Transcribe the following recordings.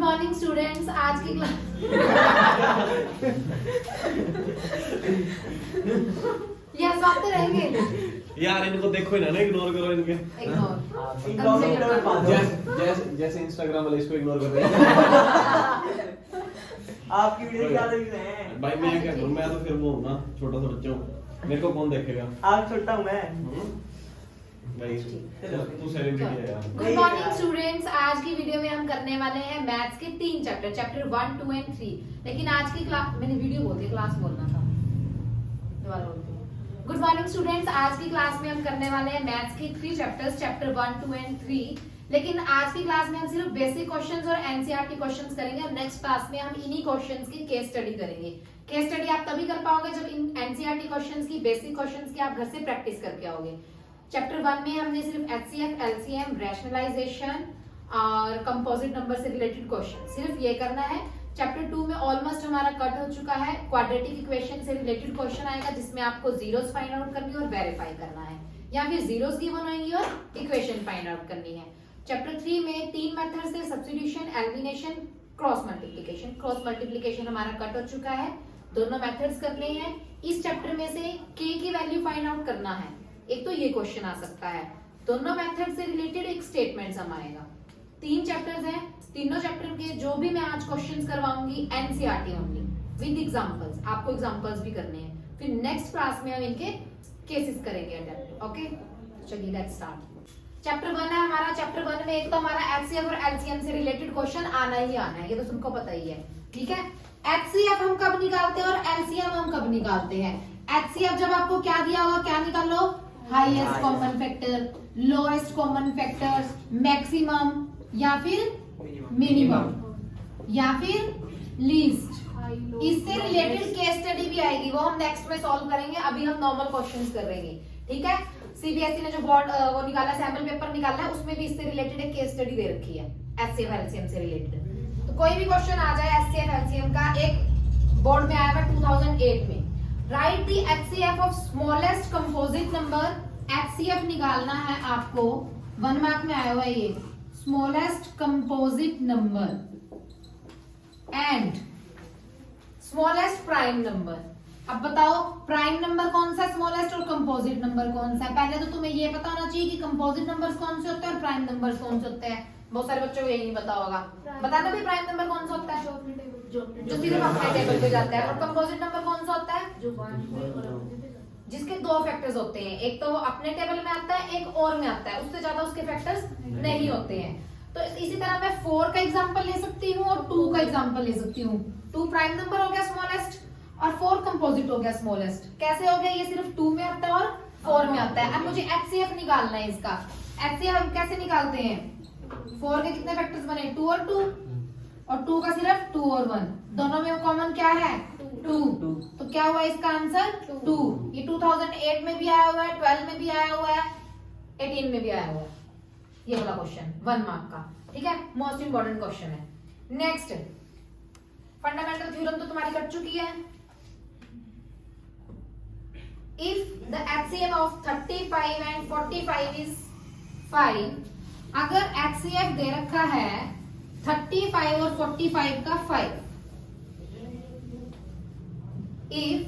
Morning students, आज की class ये सब तो रहेंगे यार, इनको देखो ही ना, इग्नोर करो इनके। जैसे इंस्टाग्राम वाले इसको इग्नोर कर रहे हैं। आपकी वीडियो क्या देख रहे हैं भाई मैं क्या करूं, मैं तो फिर वो हूं ना, छोटा सा बच्चा हूं, मेरे को कौन देखेगा। आप छोटा हूं मैं भाई तू सेलिब्रिटी है यार। गुड मॉर्निंग स्टूडेंट्स, आज की वीडियो में हम करने वाले हैं मैथ्स के 3 चैप्टर, चैप्टर 1, 2 एंड 3। लेकिन आज की क्लास, मैंने वीडियो बोल दी, क्लास बोलना था, दोबारा बोलती हूं। गुड मॉर्निंग स्टूडेंट्स, आज की क्लास में हम करने वाले हैं मैथ्स के 3 चैप्टर्स, चैप्टर 1, 2 एंड 3। लेकिन आज की क्लास में हम सिर्फ बेसिक क्वेश्चंस और एनसीईआरटी क्वेश्चंस करेंगे और नेक्स्ट क्लास में हम इन्हीं क्वेश्चंस की केस स्टडी करेंगे। केस स्टडी आप तभी कर पाओगे जब इन एनसीईआरटी क्वेश्चंस की, बेसिक क्वेश्चंस की आप घर से प्रैक्टिस करके आओगे। चैप्टर 1 में हमने सिर्फ एचसीएफ, एलसीएम, रैशनलाइजेशन और कंपोजिट नंबर से रिलेटेड क्वेश्चन सिर्फ ये करना है। चैप्टर 2 में ऑलमोस्ट हमारा कट हो चुका है, क्वाड्रेटिक इक्वेशन से रिलेटेड क्वेश्चन आएगा जिसमें आपको जीरोस फाइंड आउट करनी और वेरीफाई करना है, या फिर जीरोस गिवन होंगी और इक्वेशन फाइंड आउट करनी है। चैप्टर 3 में 3 मेथड से substitution, elimination, cross multiplication. Cross multiplication हमारा कट हो चुका है, दोनों मेथड्स करने हैं। इस चैप्टर में से k की वैल्यू फाइंड आउट करना है। एक तो ये क्वेश्चन आ सकता है, दोनों मेथड से रिलेटेड एक स्टेटमेंट सम आएगा। 3 चैप्टर्स हैं, तीनों चैप्टर के जो भी मैं आज क्वेश्चंस करवाऊंगी एनसीईआरटी ओनली विद एग्जांपल्स, आपको एग्जांपल्स भी करने हैं। फिर नेक्स्ट क्लास में हम इनके केसेस करेंगे अटेम्प्ट। ओके, चलिए लेट्स स्टार्ट। चैप्टर 1 है हमारा। चैप्टर 1 में एक तो हमारा एचसीएफ और एलसीएम से रिलेटेड क्वेश्चन आना ही आना है, ये तो तुमको पता ही है, ठीक है। एचसीएफ हम कब निकालते हैं और एलसीएम हम कब निकालते हैं। एचसीएफ जब आपको क्या दिया होगा, क्या निकालो, highest common factor, lowest common factor, maximum या फिर मिनिमम या फिर लीस्ट। इससे रिलेटेड केस स्टडी भी आएगी, वो हम नेक्स्ट में सॉल्व करेंगे। अभी हम नॉर्मल क्वेश्चंस कर रहे हैं, ठीक है। सीबीएसई ने जो बोर्ड वो निकाला, सैंपल पेपर निकाला है, उसमें भी इससे रिलेटेड एक केस स्टडी दे रखी है एचसीएफ एलसीएम से रिलेटेड। तो कोई भी क्वेश्चन आ जाए एचसीएफ एलसीएम का, एक बोर्ड में आया हुआ 2008 में, right the HCF of smallest composite number. HCF निकालना है आपको, 1 मार्क में आया हुआ है ये, smallest composite number and smallest prime number. अब बताओ प्राइम नंबर कौन सा, स्मॉलेस्ट, और कंपोजिट नंबर कौन सा है। पहले तो तुम्हें ये पता होना चाहिए कि कंपोजिट नंबर्स कौन से होते हैं और प्राइम नंबर्स कौन से होते हैं। बहुत सारे बच्चों को यही नहीं पता होगा। बताना भी प्राइम नंबर कौन सा होता है, जो सिर्फ अपने टेबल पे जाता है, और कंपोजिट नंबर कौन सा होता है, जिसके 2 फैक्टर्स होते हैं, एक तो वो अपने टेबल में आता है, एक और में आता है, उससे ज्यादा उसके फैक्टर्स नहीं होते हैं। तो इसी तरह मैं 4 का एग्जांपल ले सकती हूँ और 2 का एग्जांपल ले सकती हूँ। 2 प्राइम नंबर हो गया स्मॉलेस्ट और 4 कंपोजिट हो गया स्मॉलेस्ट। कैसे हो गया, ये सिर्फ 2 में आता है और 4 में आता है। अब मुझे एचसीएफ निकालना है इसका। एचसीएफ हम कैसे निकालते हैं, 4 के कितने फैक्टर्स बने, 2 और 2, और 2 का सिर्फ 2 और 1, दोनों में कॉमन क्या है, 2। तो क्या हुआ इसका आंसर, 2। ये 2008 में भी आया हुआ है, 12 में भी आया हुआ है, 18 में भी आया हुआ है, ये वाला क्वेश्चन 1 मार्क का, ठीक है। मोस्ट इंपोर्टेंट क्वेश्चन है। नेक्स्ट, फंडामेंटल थ्योरम तो तुम्हारी कट चुकी है। If the HCF of 35 and 45 is 5, अगर HCF दे रखा है 35 और 45 का 5, if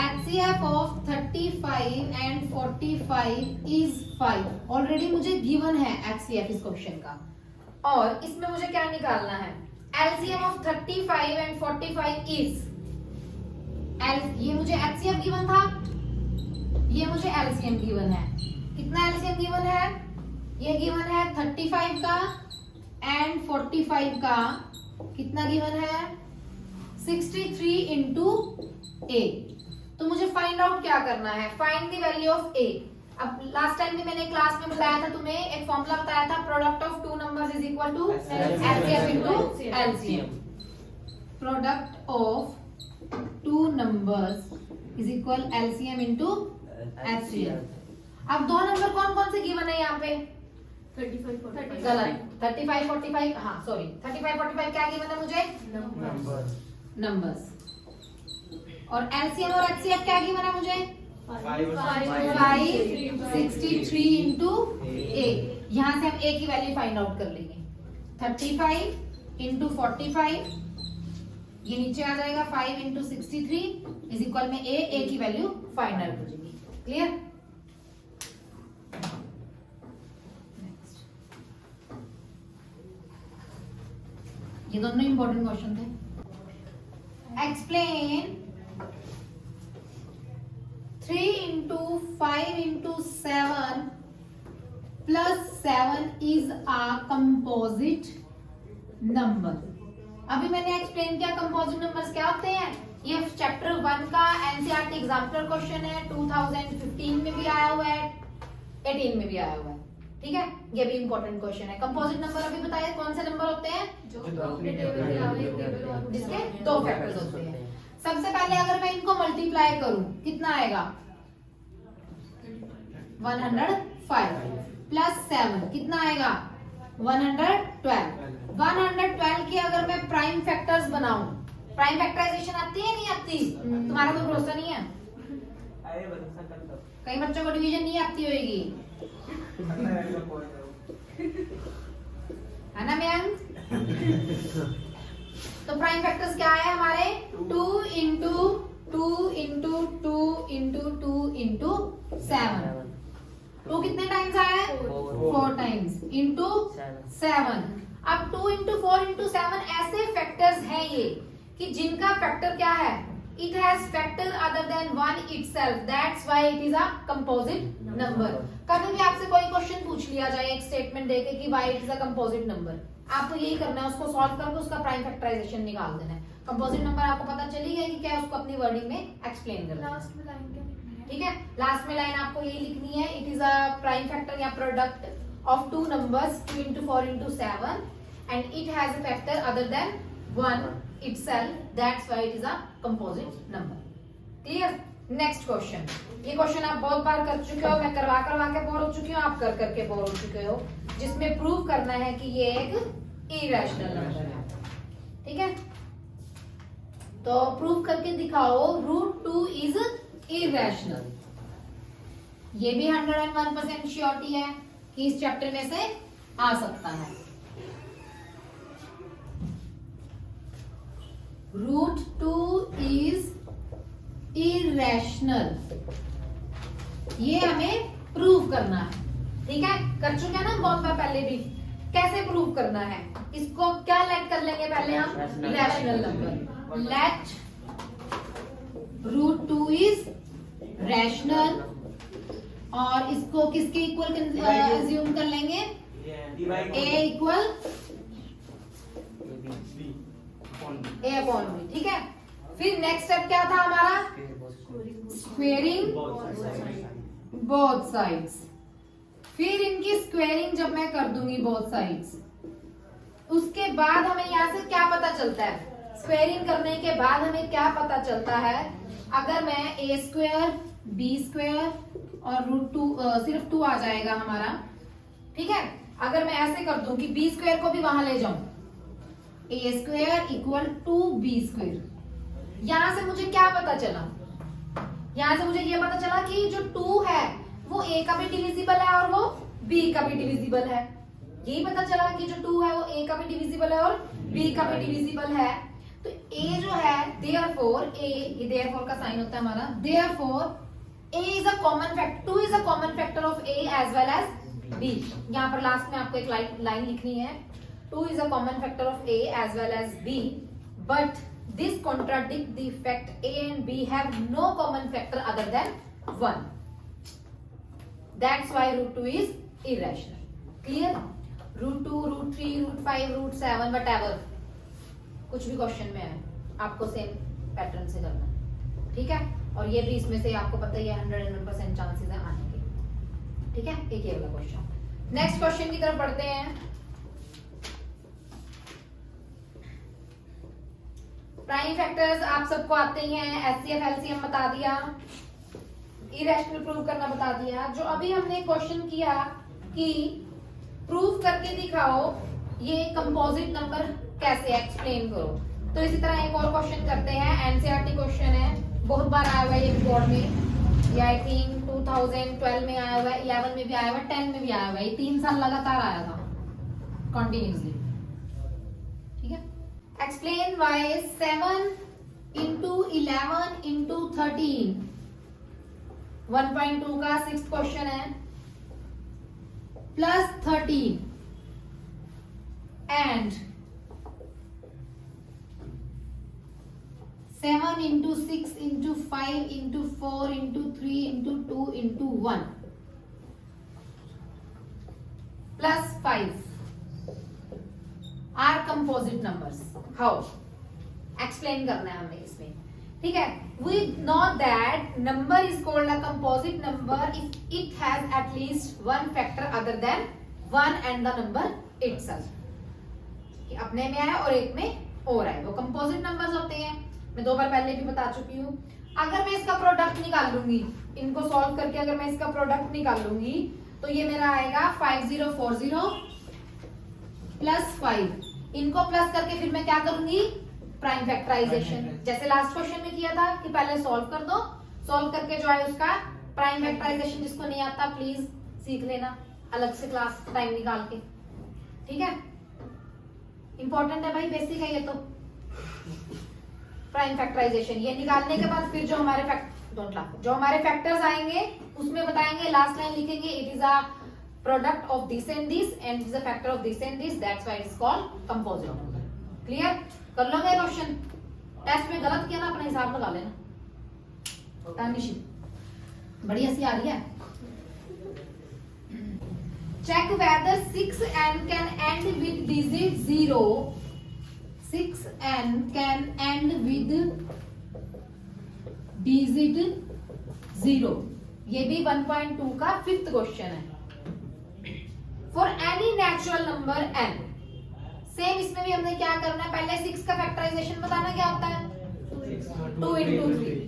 HCF of 35 and 45 is 5, already मुझे गिवन है HCF इस क्वेश्चन का, और इसमें मुझे क्या निकालना है, LCM of 35 and 45 is, ये मुझे HCF गिवन था, ये मुझे LCM गिवन है। कितना LCM गिवन है, ये गिवन है 35 का एंड 45 का, कितना गिवन है, 63 इंटू A। तो मुझे फाइंड आउट क्या करना है, find the value of A। अब लास्ट टाइम भी मैंने क्लास में बताया था तुम्हें, एक फॉर्मूला बताया था, product of 2 numbers is equal to HCF into LCM। Product of 2 numbers is equal LCM into HCF। अब 2 नंबर कौन कौन से गिवन है यहाँ पे, 35 45 गलत, 35 45, हाँ सॉरी, 35 45 क्या गिवन है मुझे, नंबर्स, और LCM और HCF क्या गिवन है मुझे, 563 इंटू A। यहाँ से हम A की वैल्यू फाइंड आउट कर लेंगे, 35 इंटू 45, ये नीचे आ जाएगा 5 इंटू 63 इज इक्वल में ए की वैल्यू फाइंड आउट हो जाएगी। क्लियर? ये दोनों इंपॉर्टेंट क्वेश्चन थे। Explain 3 into 5 into 7 plus 7 is a composite number. अभी मैंने एक्सप्लेन किया कंपोजिट नंबर्स क्या होते हैं। ये चैप्टर 1 का एनसीईआरटी एग्जाम्पलर क्वेश्चन है, 2015 में भी आया हुआ है, 18 में भी आया हुआ है। ठीक है, ये भी इंपॉर्टेंट क्वेश्चन है। कंपोजिट नंबर अभी बताइए कौन से नंबर होते हैं जिसके दो फैक्टर्स होते हैं। सबसे पहले अगर मैं इनको मल्टीप्लाई करूं कितना आएगा 105 प्लस 7 कितना आएगा 112 की अगर मैं प्राइम फैक्टर्स बनाऊं, प्राइम फैक्टराइजेशन आती है नहीं आती? तुम्हारा कोई भरोसा नहीं है, अरे भरोसा कर दो। कई बच्चों को डिवीजन नहीं आती होगी, है ना मैम? तो प्राइम फैक्टर्स क्या है हमारे 2 इंटू 2 इंटू 2 इंटू 2 इंटू 7। 2 कितने टाइम्स आया है 4 टाइम्स इंटू 7। अब 2 इंटू 4 इंटू 7 ऐसे फैक्टर्स हैं ये कि जिनका फैक्टर क्या है, it has factor other than 1 itself, that's why it is a composite number. कभी भी आपसे कोई क्वेश्चन पूछ लिया जाए एक स्टेटमेंट देके कि why it is a composite number, आपको यही करना है, उसको सॉल्व करके उसका प्राइम फैक्टराइजेशन निकाल देना है। कंपोजिट नंबर आपको पता चली गई कि क्या है, उसको अपनी वर्डिंग में एक्सप्लेन करना है। लास्ट में लाइन क्या लिखनी है? ठीक है, लास्ट में लाइन आपको यही लिखनी है, it is a prime factor या product of two numbers 2 into 4 into 7 and it has a factor other than 1 itself, that's why it is a composite number. Clear? Next question. ये question आप बहुत बार कर चुके हो, मैं करवा के बोर हो चुकी हूँ, आप कर करके बोर हो चुके हो, जिसमें प्रूव करना है कि ये एक इरेशनल नंबर है। ठीक है, तो प्रूव करके दिखाओ √2 इज इरेशनल। ये भी 101% श्योरिटी है कि इस चैप्टर में से आ सकता है। √2 is irrational, ये हमें प्रूव करना है। ठीक है, कर चुके हैं ना बहुत बार पहले भी। कैसे प्रूव करना है, इसको क्या लेट कर लेंगे पहले हम, rational number. Let √2 is rational, और इसको किसके इक्वल अज्यूम कर लेंगे, a equal a upon b। ठीक है, फिर नेक्स्ट स्टेप क्या था हमारा, स्क्वेयरिंग बोथ साइड्स। फिर इनकी स्क्वेयरिंग जब मैं कर दूंगी बोथ साइड्स, उसके बाद हमें यहाँ से क्या पता चलता है, स्क्वेयरिंग करने के बाद हमें क्या पता चलता है, अगर मैं a² b² और √2 सिर्फ 2 आ जाएगा हमारा। ठीक है, अगर मैं ऐसे कर दूं कि b² को भी वहां ले जाऊं, a² इक्वल टू b², यहां से मुझे क्या पता चला, यहां से मुझे ये पता चला कि जो 2 है वो a का भी डिविजिबल है और वो b का भी डिविजिबल है। यही पता चला कि जो 2 है वो a का भी डिविजिबल है और b का भी डिविजिबल है। तो a जो है therefore a, ये therefore का साइन होता है हमारा, therefore a is a common factor, 2 is a common factor of a as well as b। यहाँ पर लास्ट में आपको एक लाइन लिखनी है, 2 is a common factor of a as well as b, but this contradict the fact a and b have no common factor other than 1. That's why √2 is irrational. Clear? √2, √3, √5, √7 whatever, कुछ भी question में है आपको same pattern से करना है। ठीक है, और ये भी इसमें से आपको पता ही है 101% चांसेस है आने के। ठीक है, एक ये वाला क्वेश्चन। नेक्स्ट क्वेश्चन की तरफ बढ़ते हैं। प्राइम फैक्टर्स आप सबको आते ही हैं, HCF LCM बता दिया, इरेशनल प्रूव करना बता दिया। जो अभी हमने क्वेश्चन किया कि प्रूव करके दिखाओ ये कंपोजिट नंबर कैसे, एक्सप्लेन करो। तो इसी तरह एक और क्वेश्चन करते हैं, एनसीईआरटी क्वेश्चन है, बहुत बार आया हुआ है ये बोर्ड में, ये आई थिंक 2012 में आया हुआ है, 11 में भी आया हुआ है, 10 में भी आया हुआ है, ये 3 साल लगातार आया था कंटिन्यूसली। ठीक है, एक्सप्लेन वाई 7 इंटू 11 इंटू 13 1.2 का 6th क्वेश्चन है plus 13 and 7 into 6 into 5 into 4 into 3 into 2 into 1 plus 5 are composite numbers. How explain करना है हमें इसमें, ठीक है। We know that number is called a composite number if it has at least one factor other than 1 and the number itself. अपने में आए और एक में और आए, वो कंपोजिट नंबर्स होते हैं। मैं 2 बार पहले भी बता चुकी हूँ। अगर मैं इसका प्रोडक्ट निकाल लूंगी, इनको सॉल्व करके अगर मैं इसका प्रोडक्ट निकाल लूंगी तो ये मेरा आएगा 5040 प्लस 5। इनको प्लस करके फिर मैं क्या करूंगी, प्राइम फैक्टराइजेशन, जैसे लास्ट क्वेश्चन में किया था कि पहले सॉल्व कर दो, सॉल्व करके जो है उसका प्राइम फैक्टराइजेशन, जिसको नहीं आता प्लीज सीख लेना अलग से क्लास टाइम निकाल के, ठीक है। इंपॉर्टेंट है भाई, बेसिक है ये तो। प्राइम फैक्टराइजेशन ये निकालने के बाद फिर जो हमारे फैक्टर्स आएंगे उसमें बताएंगे, लास्ट लाइन लिखेंगे it is a product of this and this and it is a factor of this and this, that's why it is called composite number. Clear? कर लोगे क्वेश्चन? टेस्ट में गलत किया ना अपना हिसाब लगा लेना। तानिशी बड़ी हंसी आ रही है। Check whether 6n can end with digit 0, 6n can end with digit 0। ये भी 1.2 का 5th क्वेश्चन है। For any natural number n, same इसमें भी हमने क्या करना है, पहले 6 का फैक्टराइजेशन बताना क्या होता है, 2 into 3,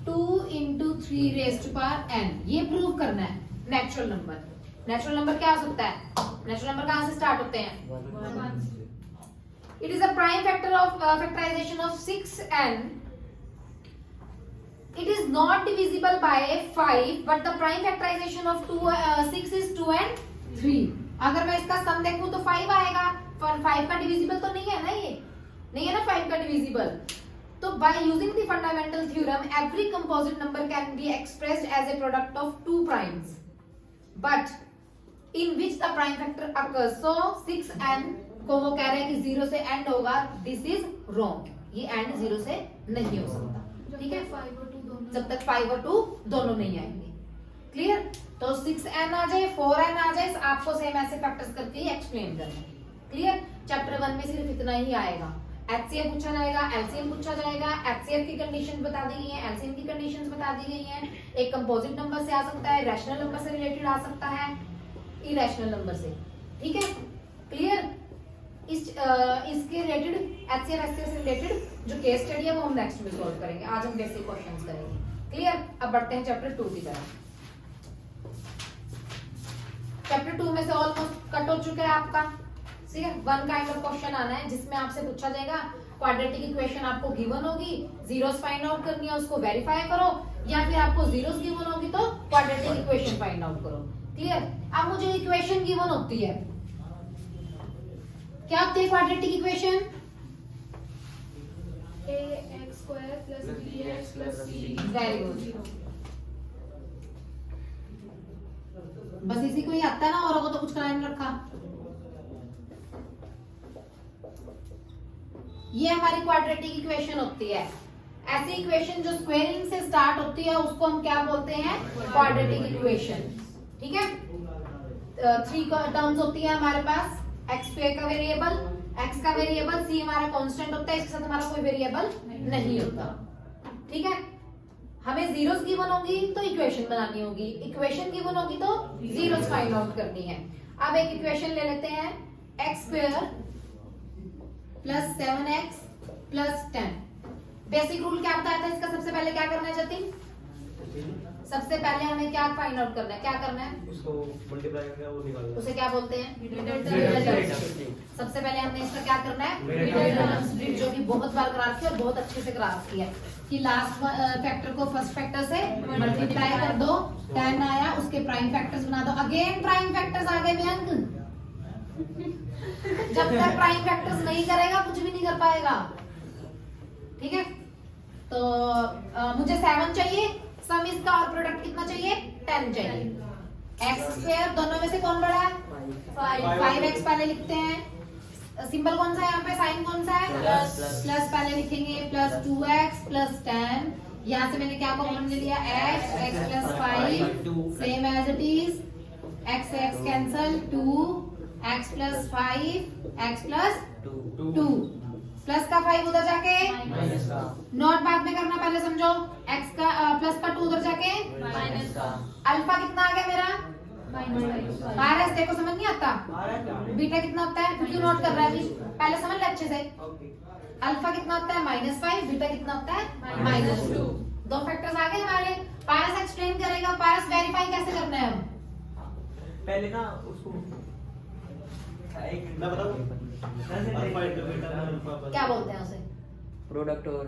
2 into 3 raised to power n। ये प्रूव करना है नेचुरल नंबर। नेचुरल नंबर क्या हो सकता है, नेचुरल नंबर कहां से स्टार्ट होते हैं, it is a prime factor of factorization of 6n। It is not divisible by 5, but the prime factorization of 6 is 2 and 3। अगर मैं इसका सम देखूं तो 5 आएगा, पर 5 का डिविजिबल तो नहीं है ना, ये नहीं है ना 5 का डिविजिबल। तो by using the fundamental theorem, every composite number can be expressed as a product of 2 primes, but in which the prime factor occurs। So 6n को वो कह रहे हैं कि 0 से end होगा, this is wrong। ये end 0 से नहीं हो सकता, ठीक है, जब तक 5 और 2 दोनों नहीं आएंगे। क्लियर? तो 6n आ जाए, 4n आ जाए, आपको सेम ऐसे फैक्टर्स करके ही एक्सप्लेन करना है। क्लियर? चैप्टर 1 में सिर्फ इतना ही आएगा। HCF पूछा जाएगा, LCM पूछा जाएगा, HCF की कंडीशन बता दी गई है, LCM की कंडीशंस बता दी गई हैं। एक कंपोजिट नंबर से आ सकता है, रैशनल नंबर से रिलेटेड आ सकता है, इरेशनल नंबर से, ठीक है। क्लियर? इसके रिलेटेड HCF से रिलेटेड जो केस स्टडी है वो हम नेक्स्ट में सॉल्व करेंगे। आज हम बेसिक क्वेश्चंस करेंगे। क्लियर? अब बढ़ते हैं चैप्टर 2 की तरफ। चैप्टर 2 में से ऑलमोस्ट कट हो चुका है आपका, ठीक है। 1 काइंड ऑफ क्वेश्चन आना है जिसमें आपसे पूछा जाएगा क्वाड्रेटिक इक्वेशन आपको गिवन होगी, जीरोस फाइंड आउट करनी है, उसको वेरीफाई करो, या फिर आपको जीरोस गिवन होगी तो क्वाड्रेटिक इक्वेशन फाइंड आउट करो। क्लियर? अब मुझे इक्वेशन गिवन होती है, क्या होती है quadratic equation? ax square plus bx plus c। Very good, बस इसी को ही आता है ना, औरों को तो कुछ कराने नहीं रखा। ये हमारी क्वाड्रेटिक इक्वेशन होती है। ऐसी इक्वेशन जो स्क्वेयरिंग से स्टार्ट होती है उसको हम क्या बोलते हैं, क्वाड्रेटिक इक्वेशन, ठीक है। 3 टर्म्स होती है हमारे पास, x स्क्वायर का वेरिएबल, x का वेरिएबल, c हमारा कांस्टेंट होता है, इसके साथ हमारा कोई वेरिएबल नहीं होता, ठीक है। हमें जीरोस गिवन होगी तो इक्वेशन बनानी होगी, इक्वेशन गिवन होगी तो जीरोस फाइंड आउट करनी है। अब एक इक्वेशन ले लेते हैं, x square plus 7x plus 10। Basic rule क्या बताया था इसका? सबसे पहले क्या करना है जतिन? सबसे पहले हमें क्या फाइंड आउट करना है, क्या करना है? उसको मल्टीप्लाई करके वो निकालना है। उसे क्या बोलते हैं? Middle सबसे पहले हमने इसका क्या करना है, मिडिल टर्म स्प्लिट, जो कि बहुत बार करा रखी है और बहुत अच्छे से करा रखी है कि लास्ट फैक्टर को फर्स्ट फैक्टर से मल्टीप्लाई कर दो, 10 आया, उसके प्राइम फैक्टर्स बना दो, अगेन प्राइम फैक्टर्स आ गए। जब तक प्राइम फैक्टर्स नहीं करेगा कुछ भी नहीं कर पाएगा। ठीक है, तो मुझे 7 चाहिए, सम इसका और प्रोडक्ट कितना चाहिए 10 चाहिए। एक्स स्क्वायर दोनों में से कौन बड़ा है? 5x पहले लिखते हैं। सिंबल कौन सा है यहाँ पे, साइन कौन सा है? प्लस पहले लिखेंगे, प्लस 2x प्लस 10। यहाँ से मैंने क्या कॉमन ले लिया, x plus 5 same as it is, x cancel 2, x plus 5 x plus 2 plus का 5 उधर जाके नॉट बाद में करना, पहले समझो। x का प्लस का 2 उधर जाके माइनस का अल्फा कितना आ गया मेरा माइनस। देखो समझ नहीं आता, बीटा कितना होता है, क्यों नोट कर रहा है, पहले समझ ले अच्छे से। अल्फा कितना होता है -5, बीटा कितना होता है -2। दो फैक्टर्स आ गए हमारे। पारस एक्सप्लेन करेगा, पारस वेरीफाई कैसे करना है हम। पहले ना उसको मैं बताऊं alpha into beta alpha plus क्या बोलते हैं उसे, प्रोडक्ट और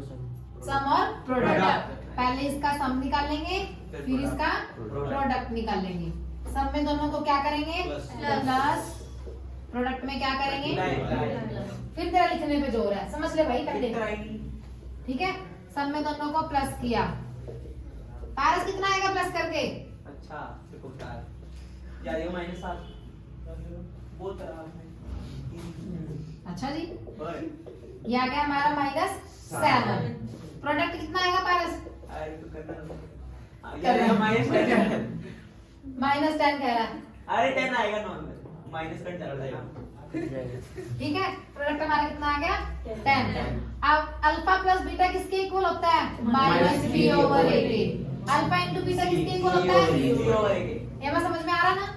सम और प्रोडक्ट। पहले इसका सम निकालेंगे, फिर इसका प्रोडक्ट निकालेंगे। सम में दोनों को क्या करेंगे प्लस, प्रोडक्ट में क्या करेंगे, फिर तेरा लिखने पे जोर है, समझ ले भाई पहले। ठीक है, सम में दोनों को प्लस किया। पारस कितना आएगा प्लस करके? अच्छा देखो स्टार यार ये -7 बहुत तरह आपने। अच्छा जी, ओए ये आ गया हमारा -7। प्रोडक्ट कितना आएगा पारस? अरे तो करना कर रहा है। -10 -10 कह रहा है। अरे 10 आएगा नॉर्मल माइनस का चल जाएगा। ठीक है, प्रोडक्ट हमारा कितना आ गया 10। अब अल्फा प्लस बीटा किसके इक्वल होता है? -b/a। अल्फा इंटू बीटा किसके इक्वल होता है? 0/a। ये बात समझ में आ रहा ना?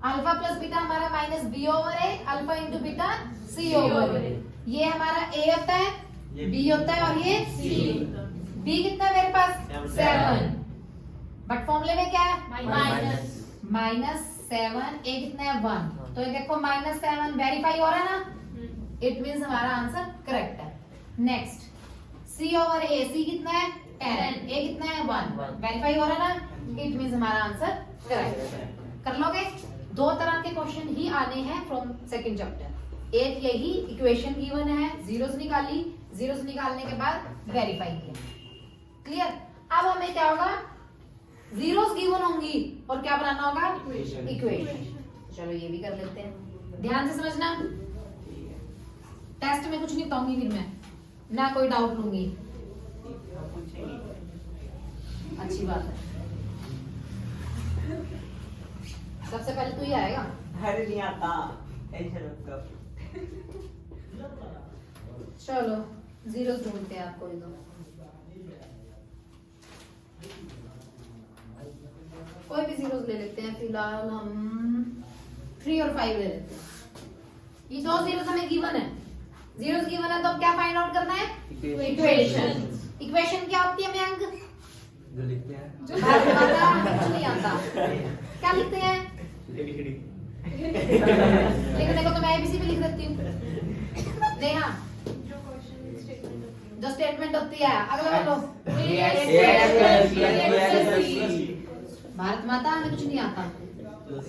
अल्फा प्लस बीटा हमारा -b/a, alpha into beta c/a। ये हमारा a होता है, b होता है और ये c। b कितना है मेरे पास 7, बट फॉर्मूले में क्या है -7, a कितना है 1। तो ये देखो -7 वेरीफाई हो रहा है ना, इट मींस हमारा आंसर करेक्ट है। नेक्स्ट c/a, c कितना है 10, a कितना है 1, वेरीफाई हो रहा है ना, इट मींस हमारा आंसर करेक्ट है। कर लोगे? दो तरह के क्वेश्चन ही आने हैं फ्रॉम सेकंड चैप्टर। एक यही इक्वेशन गिवन है, जीरोस निकाली, जीरोस निकालने के बाद वेरीफाई किया। क्लियर? अब हमें क्या होगा, जीरोस गिवन होंगी और क्या बनाना होगा इक्वेशन। चलो ये भी कर लेते हैं, ध्यान से समझना। टेस्ट में कुछ नहीं बताऊंगी फिर मैं, ना कोई डाउट लूंगी। अच्छी बात है, सबसे पहले तू ही आएगा। अरे नहीं आता, टेंशन मत कर। चलो जीरो ढूंढते हैं आपको दो, कोई भी जीरोस ले लेते हैं। फिलहाल हम 3 और 5 ले लेते हैं। ये दो जीरोस हमें गिवन है, जीरोस गिवन है तो अब क्या फाइंड आउट करना है इक्वेशन। इक्वेशन क्या होती है मयंक? जो लिखते हैं कुछ नहीं आता, क्या लिखते हैं? लिखने को तो मैं एबीसी भी लिख देती हूँ। नेहा जो स्टेटमेंट होती है, अगला बोलो। भारत माता हमें कुछ नहीं आता।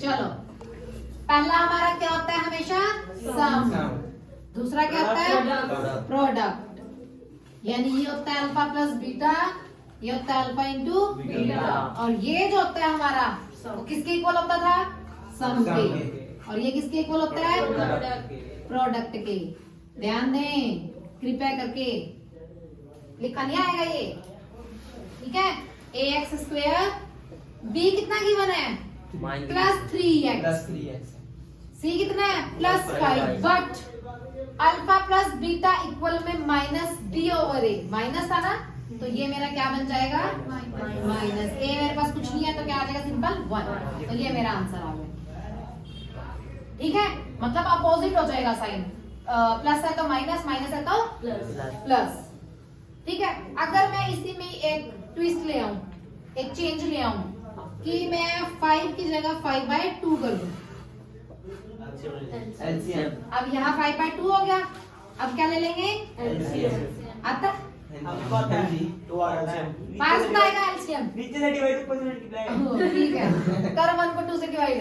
चलो पहला हमारा क्या होता है हमेशा सम, दूसरा क्या होता है प्रोडक्ट। यानी ये होता है अल्फा प्लस बीटा, ये होता है अल्फा इंटू बीटा, और ये जो होता है हमारा वो किसके इक्वल होता था? सम के। और ये किसके इक्वल होता है? प्रोडक्ट के। ध्यान दें कृपया करके, लिखा नहीं आएगा ये, ठीक है। ax स्क्वायर, b कितना गिवन है +3x, c कितना है +5, but alpha plus beta equal में -b/a, माइनस था ना, तो ये मेरा क्या बन जाएगा माइनस। a मेरे पास कुछ नहीं है तो क्या आ जाएगा सिंपल 1, तो ये मेरा आंसर आ गया। ठीक है, मतलब अपोजिट हो जाएगा साइन, प्लस है तो माइनस, माइनस है तो प्लस। ठीक है, अगर मैं इसी में एक ट्विस्ट ले आऊं, एक चेंज ले आऊं कि मैं 5 की जगह 5/2 कर दूं, अब यहाँ 5/2 हो गया, अब क्या ले लेंगे आता पास में आएगा एलसीएम, नीचे से डिवाइड ऊपर से मल्टीप्लाई। ठीक है, कर 1 को 2 से डिवाइड,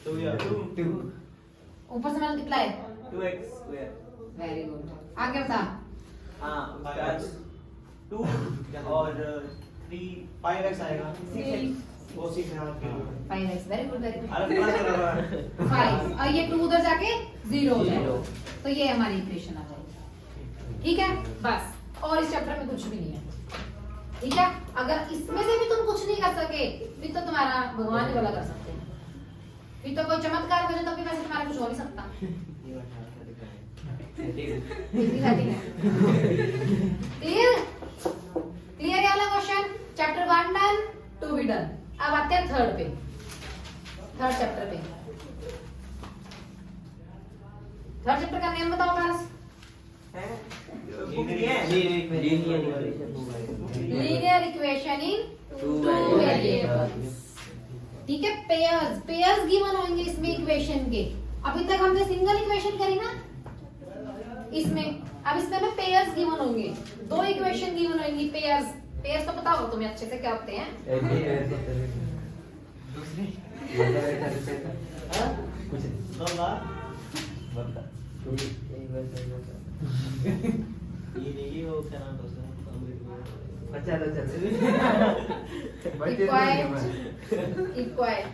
2 या 2 ऊपर से multiply 2x square. Very good आगे बता हाँ उसके बाद 2 और 3 5x आएगा 6x वो 6 है 5x वेरी गुड अरे प्लस कर रहा है 5 और ये 2 उधर जाके 0 हो जाएगा Zero. तो ये हमारी इक्वेशन आ जाएगी ठीक है बस और इस चैप्टर में कुछ भी नहीं है ठीक है अगर इसमें से भी तुम कुछ नहीं कर सके फिर तो तुम्हारा भगवान ही वाला कर सकते हैं फिर तो कोई चमत्कार कर तब भी वैसे तुम्हारा कुछ हो नहीं सकता क्लियर क्लियर ये वाला क्वेश्चन चैप्टर 1 डन 2 भी डन अब आते हैं थर्ड चैप्टर पे थर्ड चैप्टर का नेम बताओ Paras linear equation in two variables ठीक है पेयर्स गिवन होंगे इसमें इक्वेशन के अभी तक हमने सिंगल इक्वेशन करी ना इसमें अब इसमें हमें पेयर्स गिवन होंगे 2 इक्वेशन गिवन होंगी पेयर्स तो पता होगा तुम्हें अच्छे से क्या होते हैं कुछ दो बार ये नहीं वो क्या नाम था उसका अच्छा तो चल इक्वाइट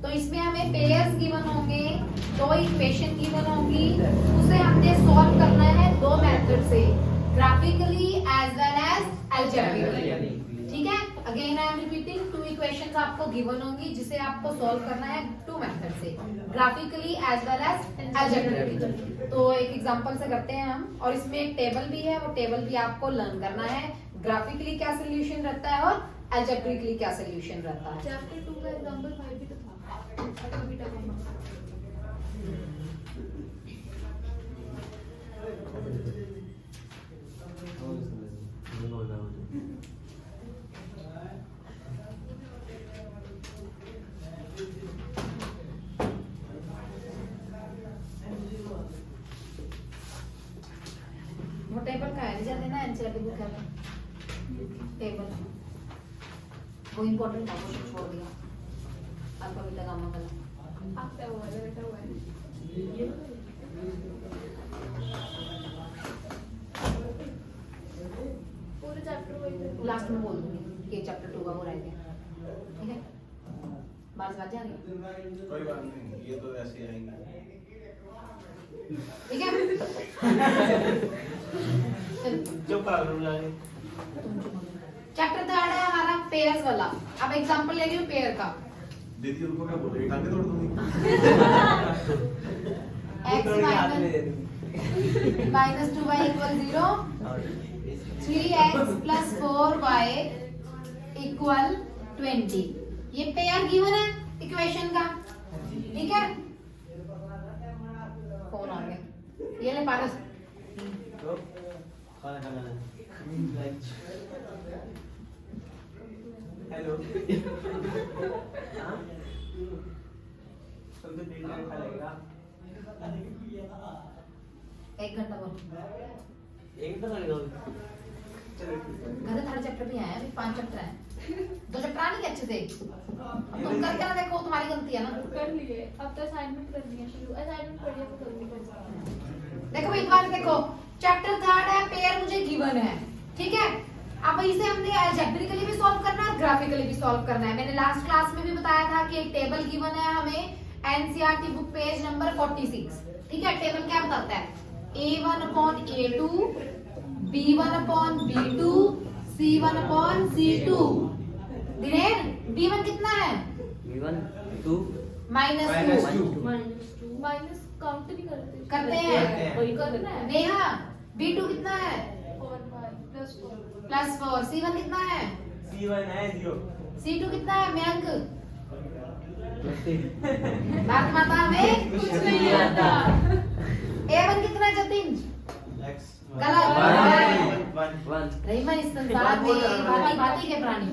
तो इसमें हमें पेयर्स गिवन होंगे 2 इक्वेशन गिवन होंगी उसे हमने सॉल्व करना है 2 मेथड से graphically as well as algebraically ठीक है again I am repeating 2 equations आपको गिवन होंगी जिसे आपको सॉल्व करना है 2 मेथड से graphically as well as algebraically तो एक एग्जांपल से करते हैं हम और इसमें एक टेबल भी है वो टेबल भी आपको लर्न करना है ग्राफिकली क्या सॉल्यूशन रहता है और अलजेब्रिकली क्या सॉल्यूशन रहता है चैप्टर 2 का एग्जांपल 5 भी तो था अगर बीटा कॉमा वो टेबल का है रिजल्ट देना एनसीईआरटी बुक है टेबल वो इंपॉर्टेंट था वो छोड़ दिया आपका बेटा काम कर आपका हुआ है बेटा हुआ है पूरे चैप्टर वही थे लास्ट में बोल दूंगी कि चैप्टर 2 का वो रह गया ठीक है बात जा रही है कोई बात नहीं ये तो ऐसे ही आएंगे ठीक है जो कर रहा है चैप्टर 3 है हमारा पेयर्स वाला अब एग्जांपल ले रही हूँ पेयर का दीदी उनको क्या बोल रही है टांगे तोड़ दूंगी x minus 2y equal 0 3x plus 4y equal 20 ये पेयर गिवन है इक्वेशन का ठीक है फोन आ गया ये ले पारस तो खाना खाना हेलो तुम तो 3 मिनट खा लेगा 1 घंटा बोल एक तो लगेगा चलो घर थर्ड चैप्टर भी आया अभी 5 चैप्टर है 2 चैप्टर आने के अच्छे से अब तुम करके ना देखो तुम्हारी गलती है ना कर लिए अब तो असाइनमेंट करनी है शुरू असाइनमेंट पढ़िए तो जल्दी कर देखो एक बार देखो चैप्टर 3 है पेयर मुझे गिवन है ठीक है अब इसे हमने अलजेब्रिकली भी सॉल्व करना है और ग्राफिकली भी सॉल्व करना है मैंने लास्ट क्लास में भी बताया था कि एक टेबल गिवन है हमें एनसीईआरटी बुक पेज नंबर 46 ठीक है टेबल क्या बताता है a1 upon a2 b1 upon b2 c1 upon c2 Dinesh b1 कितना है B1 2 -2 माइनस काउंट नहीं करते करते हैं वही करना है नेहा b2 कितना है 4 प्लस 4 +4 c1 कितना है C1 है 0 c2 कितना है मयंक +3 बात माता में कुछ नहीं आता a1 कितना है जतिन x गलत 1 रहीमन इस संसार में भांति भांति के प्राणी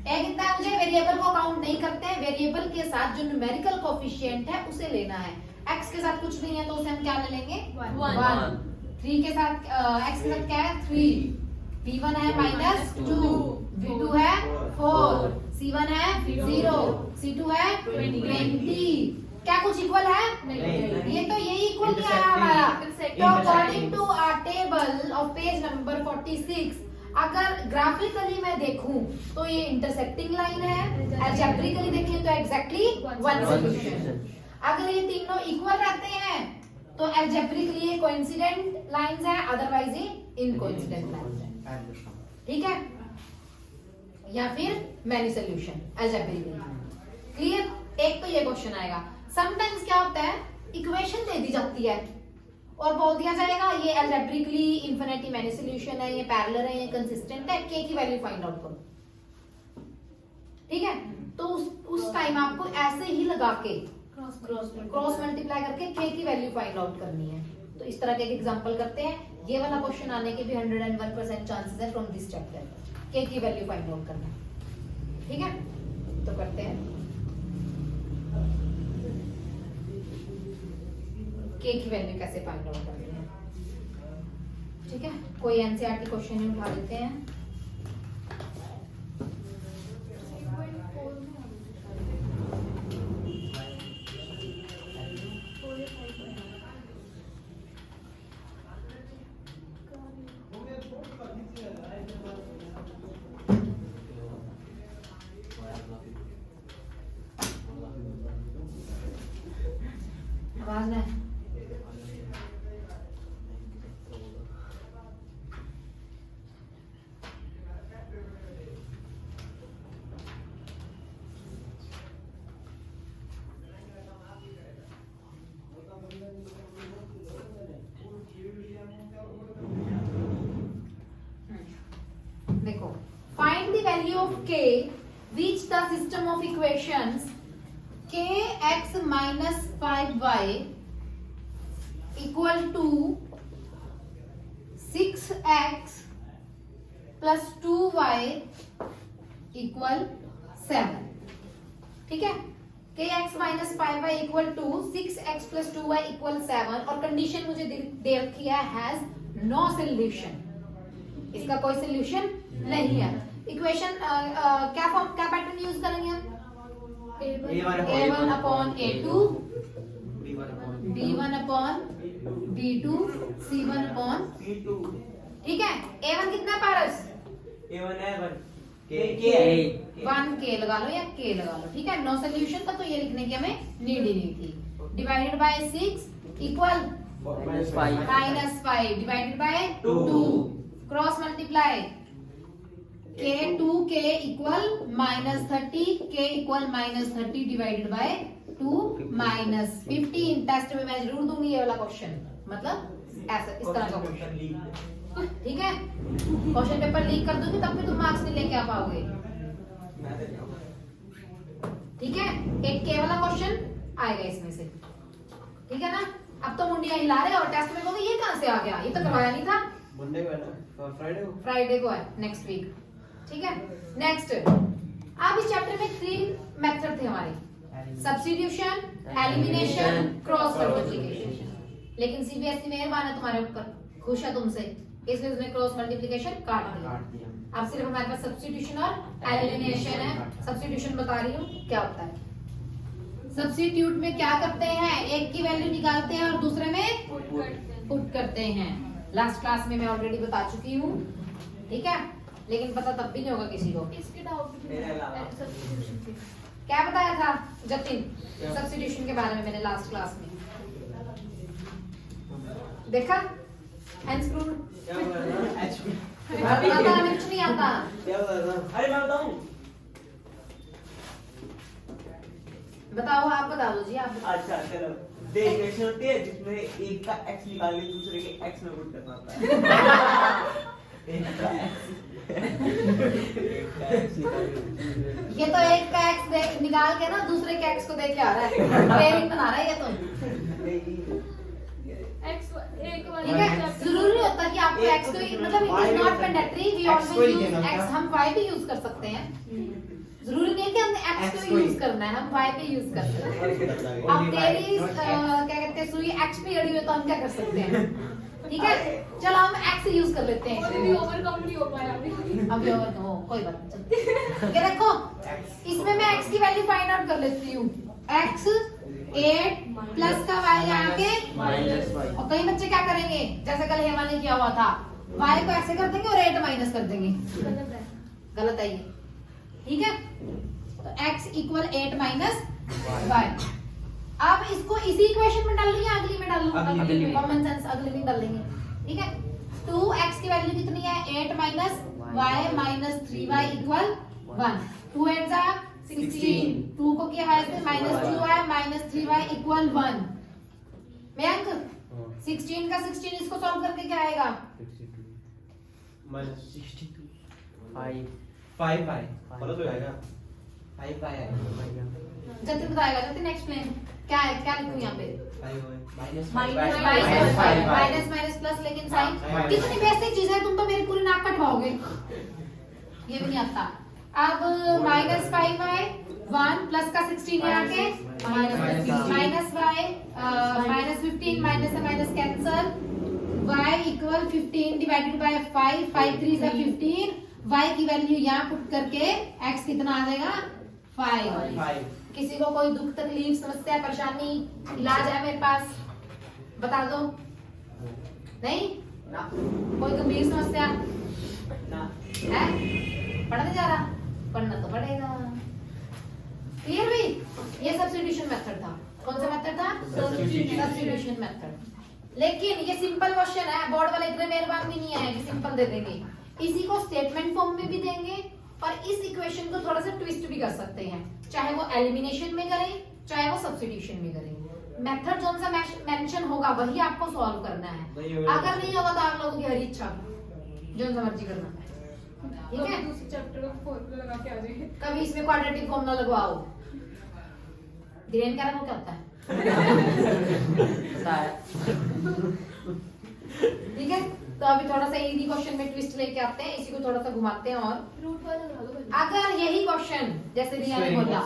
ए कितना है मुझे वेरिएबल को काउंट नहीं करते वेरिएबल के साथ जो न्यूमेरिकल कोएफिशिएंट है उसे लेना है x के साथ कुछ नहीं है तो उसे हम क्या ले लेंगे 1 3 के साथ x के साथ क्या है 3 P1 है -2, V2 है 4, C1 है 0, C2 है 20। क्या कुछ इक्वल है? नहीं। ये तो यही इक्वल नहीं आया हमारा। Intersecting। तो according to our table of page number 46, अगर ग्राफिकली मैं देखूं तो ये इंटरसेक्टिंग लाइन है, अलजेब्रिकली देखें तो एग्जैक्टली वन सॉल्यूशन। अगर ये तीनों इक्वल रहते हैं तो अलजेब्रिकली ये कोइंसिडेंट लाइंस है, अदरवाइज ये इनकोइंसिडेंट लाइंस है। ठीक है, या फिर मैनी सॉल्यूशन अलजेब्रिकली। क्लियर? एक तो ये क्वेश्चन आएगा। समटाइम्स क्या होता है, इक्वेशन दे दी जाती है और बोल दिया जाएगा ये अलजेब्रिकली इनफिनिटी मैनी सॉल्यूशन है, ये पैरेलल है, ये कंसिस्टेंट है, के की वैल्यू फाइंड आउट करो। ठीक है, तो उस टाइम आपको ऐसे ही लगा के क्रॉस मल्टीप्लाई करके के की वैल्यू फाइंड आउट करनी है। तो इस तरह के एक एग्जांपल करते हैं। ये वाला क्वेश्चन आने के भी 101% चांसेस है फ्रॉम दिस चैप्टर, के की वैल्यू फाइंड आउट करना है। ठीक है, तो करते हैं। के की वैल्यू कैसे फाइंड आउट करनी है? ठीक है, कोई एनसीईआरटी क्वेश्चन ही उठा लेते हैं। आवाज ना देखो, find the value of k which the system of equations kx minus 5y equal to 6x plus 2y equal 7। ठीक है, kx minus 5y equal to 6x plus 2y equal 7 और कंडीशन मुझे दे रखी है हैज नो सॉल्यूशन, इसका कोई solution नहीं है। इक्वेशन क्या फॉर्म, क्या पैटर्न यूज करेंगे हम? a1 upon a2, b1 upon b2, c1 upon। ठीक है, a1 कितना है पारस? A1 है 1 k लगा लो या k लगा लो। ठीक है, नो सॉल्यूशन था तो ये लिखने की हमें नीड ही नहीं थी। Divided by 6 equal -5 divided by 2, cross multiply k 2k equal -30, k equal -30 divided by 2 -15। Test में मैं जरूर दूंगी ये वाला क्वेश्चन, मतलब ऐसा इस तरह का क्वेश्चन। ठीक है, क्वेश्चन पेपर लीक कर दूंगी तब भी तुम मार्क्स नहीं लेके आ पाओगे। ठीक है, एक के वाला क्वेश्चन आएगा इसमें से। ठीक है ना, अब तो मुंडिया हिला रहे और टेस्ट में बोलोगे ये कहां से आ गया, ये तो करवाया नहीं था। मंडे को है ना, फ्राइडे को है, नेक्स्ट वीक। ठीक है, नेक्स्ट अब इस चैप्टर में 3 मेथड थे हमारे, सब्स्टिट्यूशन, एलिमिनेशन, क्रॉस मल्टीप्लिकेशन। लेकिन सीबीएसई मेहरबान है तुम्हारे ऊपर, खुश है तुमसे, इसलिए उसने क्रॉस मल्टीप्लिकेशन काट दिया। अब सिर्फ हमारे पास सब्स्टिट्यूशन और एलिमिनेशन है। सब्स्टिट्यूशन बता रही हूँ क्या होता है। सब्स्टिट्यूट में क्या करते हैं, एक की वैल्यू निकालते हैं और दूसरे में पुट करते हैं। लास्ट क्लास में मैं ऑलरेडी बता चुकी हूँ। ठीक है, लेकिन पता तब भी नहीं होगा किसी को। इसके डाउट सब्स्टिट्यूशन के क्या बताया था जतिन सब्स्टिट्यूशन के बारे में मैंने लास्ट क्लास में? देखा हैंड्स प्रूव क्या बोल रहा है? HP आता हमें कुछ नहीं आता। क्या बोल रहा है? अरे मैं बताऊं? बताओ, आप बता दो जी, आप बताओ। अच्छा चलो, दे इक्वेशन होती है जिसमें एक का x निकाल के दूसरे के x में पुट करना होता है। एक का ये तो एक का x निकाल के ना दूसरे के x को दे के आ रहा है, पेयरिंग बना रहा है ये तो। x एक वाला ठीक है, जरूरी होता कि आपको x को, मतलब it is not mandatory, we always use x, हम y भी यूज कर सकते हैं। जरूरी नहीं है कि हमने x को यूज करना है, हम y पे यूज कर सकते हैं। अब तेरी क्या कहते हैं सुई x पे अड़ी हुई तो हम क्या कर सकते हैं? ठीक है, चलो हम x यूज कर लेते और हैं। भी ओवरकम नहीं हो पाया अभी। अभी और हो कोई बात नहीं, चलो ये देखो, इसमें मैं x की वैल्यू फाइंड आउट कर लेती हूँ। x 8 प्लस का y यहाँ के माइनस वाई। और कई बच्चे क्या करेंगे, जैसे कल हेमा ने किया हुआ था, y को ऐसे कर देंगे और 8 माइनस कर देंगे। गलत है। गलत है ये, ठीक है। तो x इक्वल 8 माइनस y। अब इसको इसी इक्वेशन में डाल लूं या अगली में डाल लूं? अगली में। कॉमन सेंस अगली में डाल लेंगे, ठीक है। 2x की वैल्यू कितनी है? 8 minus y minus 3y equal 1। 2 8 जा 16। 2 को किया y से minus 2y minus 3y equal 1। Mayank 16 का 16 इसको सॉल्व करके क्या आएगा? माइनस 62 5 5 गलत हो जाएगा। 5 आएगा। जतिन बताएगा। जतिन एक्सप्लेन क्या है, क्या लिखूं यहाँ पे? माइनस माइनस माइनस प्लस, लेकिन साइन हाँ, कितनी बेसिक चीज है, तुम तो मेरी पूरी नाक कटवाओगे, ये भी नहीं आता। अब माइनस 5y 1 प्लस का 16 यहाँ के माइनस y माइनस 15 माइनस से minus cancel, y equal 15 divided by 5 5 3 से 15, y की वैल्यू यहाँ पुट करके x कितना आ जाएगा? 5। किसी को कोई दुख तकलीफ समस्या परेशानी इलाज है मेरे पास, बता दो। नहीं ना कोई गंभीर समस्या ना है? पढ़ने जा रहा? पढ़ना तो पड़ेगा। क्लियर भी? ये सब्स्टिट्यूशन मेथड था। कौन सा मेथड था? Substitution method. लेकिन ये सिंपल क्वेश्चन है, बोर्ड वाले इतने मेहरबान भी नहीं है कि सिंपल दे देंगे। इसी को स्टेटमेंट फॉर्म में भी देंगे और इस इक्वेशन को थोड़ा सा ट्विस्ट भी कर सकते हैं, चाहे वो एलिमिनेशन में करें चाहे वो सब्स्टिट्यूशन में करें। मेथड जो सा मेंशन होगा वही आपको सॉल्व करना है। अगर नहीं होगा तो आप लोगों की हरी इच्छा, जो सा मर्जी करना, ठीक है। दूसरे चैप्टर का फॉर्मूला लगा के आ जाइए। कभी इसमें क्वाड्रेटिक फॉर्मूला लगवाओ। धीरेन कह रहा वो क्या होता है? ठीक है, तो अभी थोड़ा सा इजी क्वेश्चन में ट्विस्ट लेके आते हैं, इसी को थोड़ा सा घुमाते हैं। और रूट वाला लगा दो पहले। अगर यही क्वेश्चन जैसे रिया ने बोला,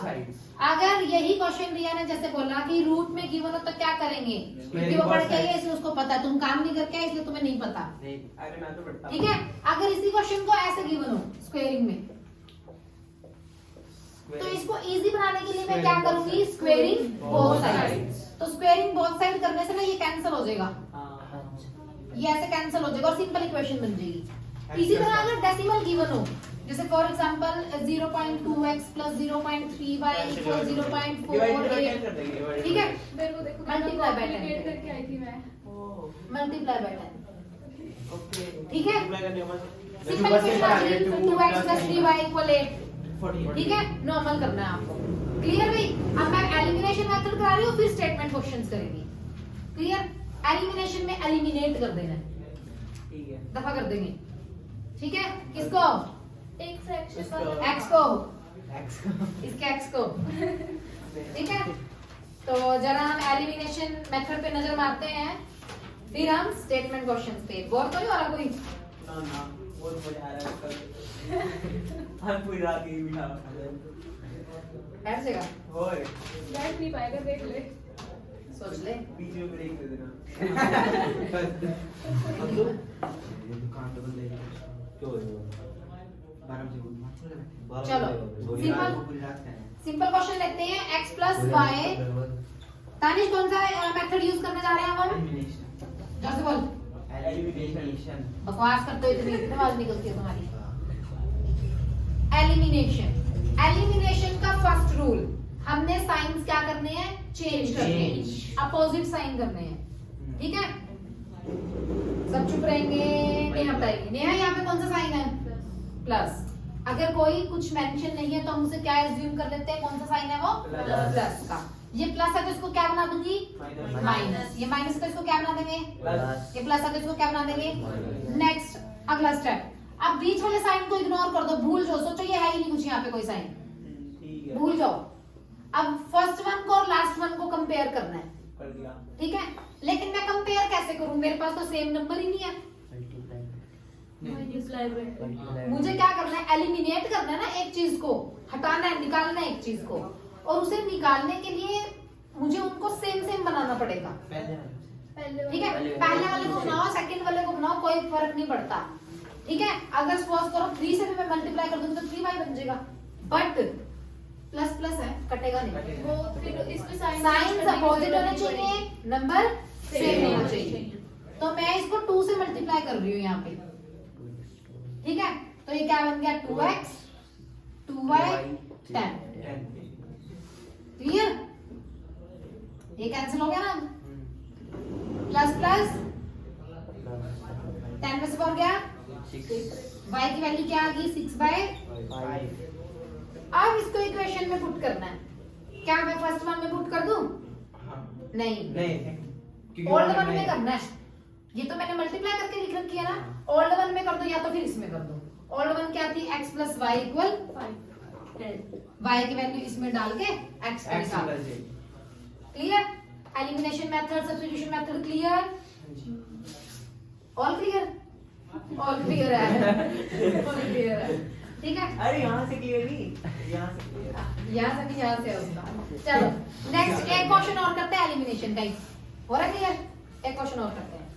अगर यही क्वेश्चन रिया ने जैसे बोला कि रूट में गिवन हो तो क्या करेंगे, क्योंकि वो पढ़ के आई है इसलिए उसको पता है, तुम काम नहीं करके आए इसलिए तुम्हें नहीं पता, अरे मैं तो पढ़ता ठीक है। अगर इसी क्वेश्चन को ऐसे गिवन हो स्क्वेयरिंग में, तो इसको इजी बनाने के लिए मैं क्या करूंगी? Squaring both sides. तो स्क्वेयरिंग बोथ साइड करने से ना ये कैंसिल हो जाएगा, ये ऐसे कैंसिल हो जाएगा और सिंपल इक्वेशन बन जाएगी। इसी तरह अगर डेसिमल गिवन हो, जैसे for example 0.2x plus 0.3y equal 0.48, ठीक है। मेरे को देखो Multiply by 10 कैलकुलेट करके आई थी मैं। मल्टीप्लाई बाय 10, ओके ठीक है। अप्लाई करने के बाद सिंपल इक्वेशन आ गई 2x प्लस 3y इक्वल 8, 40 ठीक है। नॉर्मल करना है आपको, क्लियर भाई? अब मैं एलिमिनेशन मेथड करा रही हूँ, फिर स्टेटमेंट क्वेश्चंस करेंगे, क्लियर। एलिमिनेशन में एलिमिनेट कर देना है, ठीक है दफा कर देंगे, ठीक है। किसको? एक फ्रैक्शन इसको। वाला x को, x इसके x को, ठीक है। तो जरा हम एलिमिनेशन मेथड पे नजर मारते हैं, फिर हम स्टेटमेंट क्वेश्चंस पे। बोर तो नहीं हो रहा कोई? ना ना बहुत मजा आ रहा है हम पूरी रात यही बिठा बैठ जाएगा, ओए बैठ नहीं पाएगा, देख ले। सोच ले। बीच में ब्रेक दे देना दुकान तो बंद है क्यों चलो, सिंपल क्वेश्चन लेते हैं। x प्लस वाई, तानिश कौन सा मेथड यूज करने जा रहे हैं हम? जैसे बोल, एलिमिनेशन बकवास करते हो इतनी आवाज निकलती है तुम्हारी। एलिमिनेशन, एलिमिनेशन का फर्स्ट रूल, हमने साइंस क्या करने हैं? चेंज करने हैं, अपोजिट साइन करने हैं, ठीक है। सब चुप रहेंगे, नेहा बताएगी। नेहा यहाँ पे कौन सा साइन है? प्लस। अगर कोई कुछ मेंशन नहीं है तो हम उसे क्या एज्यूम कर लेते हैं? कौन सा साइन है वो? प्लस का। ये प्लस है तो इसको क्या बना दूंगी? माइनस। ये माइनस है तो इसको क्या बना देंगे? ये प्लस है तो इसको क्या बना देंगे? नेक्स्ट अगला स्टेप, अब बीच वाले साइन को इग्नोर कर दो, भूल जाओ, सोचो ये है ही नहीं कुछ यहाँ पे कोई साइन, ठीक है भूल जाओ। अब फर्स्ट वन को और लास्ट वन को कंपेयर करना है, कर दिया ठीक है। लेकिन मैं कंपेयर कैसे करूं? मेरे पास तो सेम नंबर ही नहीं है। मुझे क्या करना है? एलिमिनेट करना है ना, एक चीज को हटाना है, निकालना है एक चीज को, और उसे निकालने के लिए मुझे उनको सेम सेम बनाना पड़ेगा। पहले ठीक है, पहले वाले को बनाओ, सेकंड वाले को बनाओ, कोई फर्क नहीं पड़ता। ठीक है, अगर सपोज करो 3 से भी मैं मल्टीप्लाई कर दूंगी तो 3y बन जाएगा, बट प्लस प्लस है, कटेगा नहीं। वो फिर इसमें साइन साइन अपोजिट होने चाहिए, नंबर सेम होना चाहिए। तो मैं इसको 2 से मल्टीप्लाई कर रही हूँ यहाँ पे। ठीक है, तो ये क्या बन गया 2x 2y 10। क्लियर? ये कैंसिल हो गया ना, प्लस प्लस 10 में से 4 गया, y की वैल्यू क्या आ गई 6/5। अब इसको इक्वेशन में पुट करना है। क्या मैं फर्स्ट वन में पुट कर दूं? नहीं, ओल्ड वन में करना है। ये तो मैंने मल्टीप्लाई करके लिख रखी है ना, ओल्ड वन में कर दो या तो फिर इसमें कर दो। ओल्ड वन क्या थी, x + y = y की वैल्यू इसमें डाल के x को निकाल। Clear? Elimination method, substitution method clear? All clear? All clear है, ऑल क्लियर है। ठीक है, अरे यहाँ से क्लियर नहीं, यहाँ से क्लियर। यहाँ से भी यहाँ से होगा। चलो नेक्स्ट एक क्वेश्चन और करते हैं एलिमिनेशन का ही। हो रहा है क्लियर? एक क्वेश्चन और करते हैं,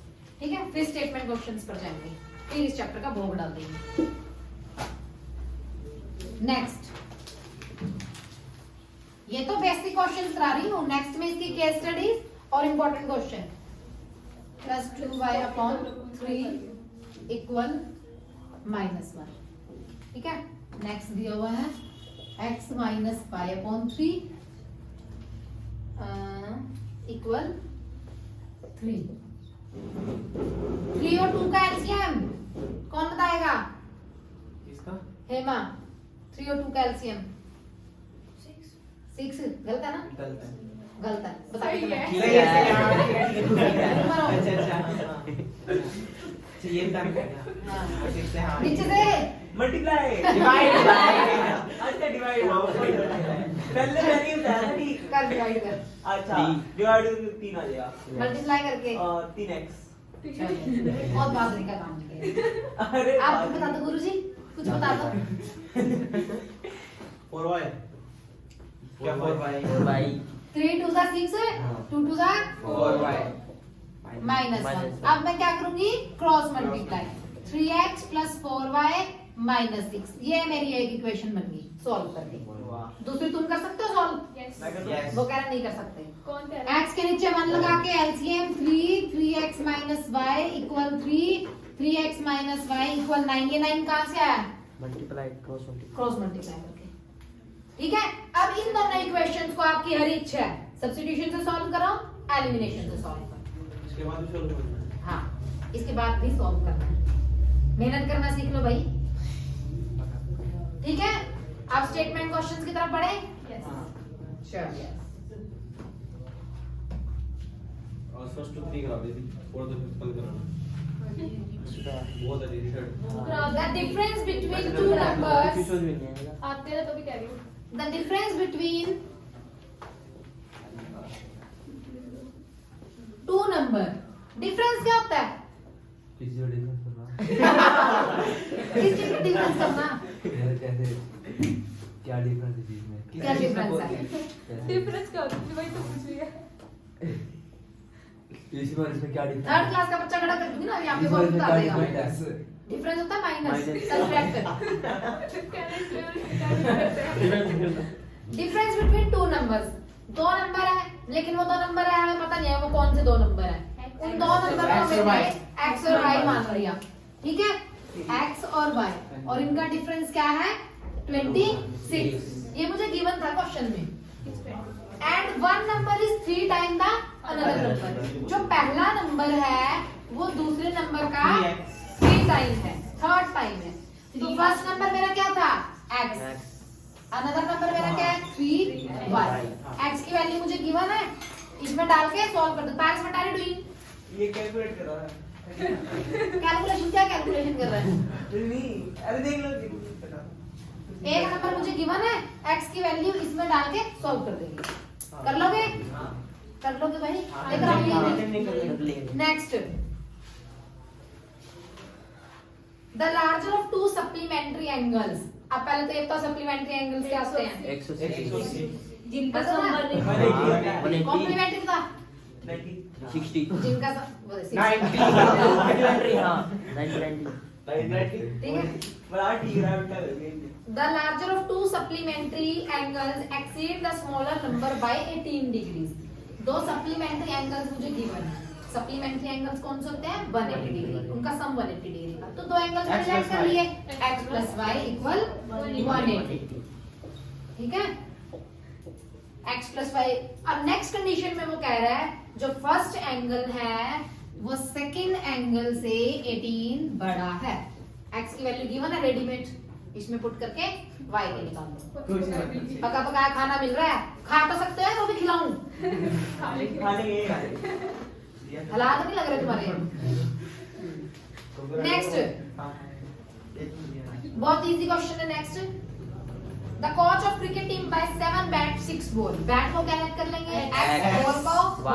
ठीक है, फिर स्टेटमेंट क्वेश्चंस पर जाएंगे, फिर इस चैप्टर का भोग डाल देंगे। नेक्स्ट, ये तो बेसिक क्वेश्चंस करा रही हूँ, नेक्स्ट में इसकी केस स्टडीज और इंपॉर्टेंट क्वेश्चन। +2y/3 = -1। ठीक है, नेक्स्ट दिया हुआ है x - y/3 = 3। 3 और 2 का एलसीएम कौन बताएगा? किसका? हेमा। 3 और 2 का एलसीएम 6। गलत है ना? गलत है। गलत है, बता सही है। ये काम कर हाँ। नीचे से मल्टीप्लाई डिवाइड अच्छा डिवाइड पहले मैंने बताया था ठीक कर डिवाइड कर, अच्छा डिवाइड करके 3 आ जाएगा मल्टीप्लाई करके 3x बहुत बहादुरी का काम किया। अरे आप बता दो गुरुजी, कुछ बता दो। 4y क्या 4y 3 2 सा 6 2 2 सा 4y -1। अब मैं क्या करूंगी, क्रॉस मल्टीप्लाई 3x + 4y - 6। ये मेरी एक इक्वेशन बन गई सॉल्व करके। दूसरी तुम कर सकते हो सॉल्व? यस। मैं कर दूं? वो कह रहा नहीं कर सकते। कौन कह रहा है? x के नीचे 1 लगा के LCM 3x - y = 3 3x - y = 9। ये 9 कहां से आया? मल्टीप्लाई क्रॉस क्रॉस मल्टीप्लाई करके। ठीक है, अब इन दोनों इक्वेशंस को आपकी हर इच्छा है, सब्स्टिट्यूशन से सॉल्व करो, एलिमिनेशन से सॉल्व करो। इसके बाद भी सॉल्व करना है। हाँ, इसके बाद भी सॉल्व करना है, मेहनत करना सीख लो भाई। ठीक है, अब स्टेटमेंट क्वेश्चंस की तरफ बढ़े। यस। चलिए, और फर्स्ट 3 करा दी थी, और तो 5 कराना बहुत है research. The difference between two numbers, आते हैं तो भी कह रही हूँ। The difference between two number, difference क्या होता है? किसी को डिफरेंस करना किस चीज का डिफरेंस करना? यार कैसे क्या डिफरेंस है चीज में क्या डिफरेंस है? कैसे? डिफरेंस क्या होता है? वही तो पूछ रही है। इसी बार इसमें क्या डिफरेंस थर्ड क्लास का बच्चा खड़ा कर दूंगी ना, यहाँ पे बहुत बता देगा। डिफरेंस होता है minus, subtract. Difference between two numbers, दो नंबर है लेकिन वो दो नंबर है हमें पता नहीं है वो कौन से दो नंबर है। उन दो नंबर को हमने x और y मान लिया। ठीक है, x और y, और इनका डिफरेंस क्या है 26। ये मुझे गिवन था क्वेश्चन में। And one number is 3 time the another number. जो पहला नंबर है वो दूसरे नंबर का 3 टाइम है, थर्ड टाइम है। तो फर्स्ट नंबर मेरा क्या था x, अनदर नंबर मेरा क्या है 3y। x की वैल्यू मुझे गिवन है, इसमें डाल के सॉल्व कर दो। Parents what are you doing? ये कैलकुलेट कर रहा है। कैलकुलेशन क्या कैलकुलेशन कर रहा है? नहीं अरे देख लो एक नंबर मुझे गिवन है, x की वैल्यू इसमें डाल के सॉल्व कर देंगे। कर लोगे? कर लोगे भाई? देख रहा हूं। Next, the larger of to supplementary angles. अब पहले तो एक तो सप्लीमेंट्री एंगल्स क्या होते हैं? 180 जिनका पता है? नंबर नहीं। कॉम्प्लीमेंट्री था 60 जिनका वो 60 90 हाँ 90 ठीक है। बड़ा ठीक है बेटा। The larger of two supplementary angles exceed the smaller number by 18 degrees. दो supplementary angles मुझे given है। supplementary angles कौन से होते हैं? 180 डिग्री, उनका सम 180 डिग्री का। तो दो एंगल्स मैंने ऐड कर लिए, x plus y equal 180, ठीक है। x plus y। अब नेक्स्ट कंडीशन में वो कह रहा है जो फर्स्ट एंगल है वो सेकंड एंगल से 18 बड़ा है। x की वैल्यू गिवन है रेडीमेड, इसमें पुट करके y के निकाल दो। पका पकाया खाना मिल रहा है, खा तो सकते हैं, वो भी खिलाऊं? हालात नहीं लग रहे तुम्हारे। नेक्स्ट बहुत इजी क्वेश्चन है। Next the coach of cricket team by 7 bat 6 ball. Bat को क्या ऐड कर लेंगे? x, बॉल को y।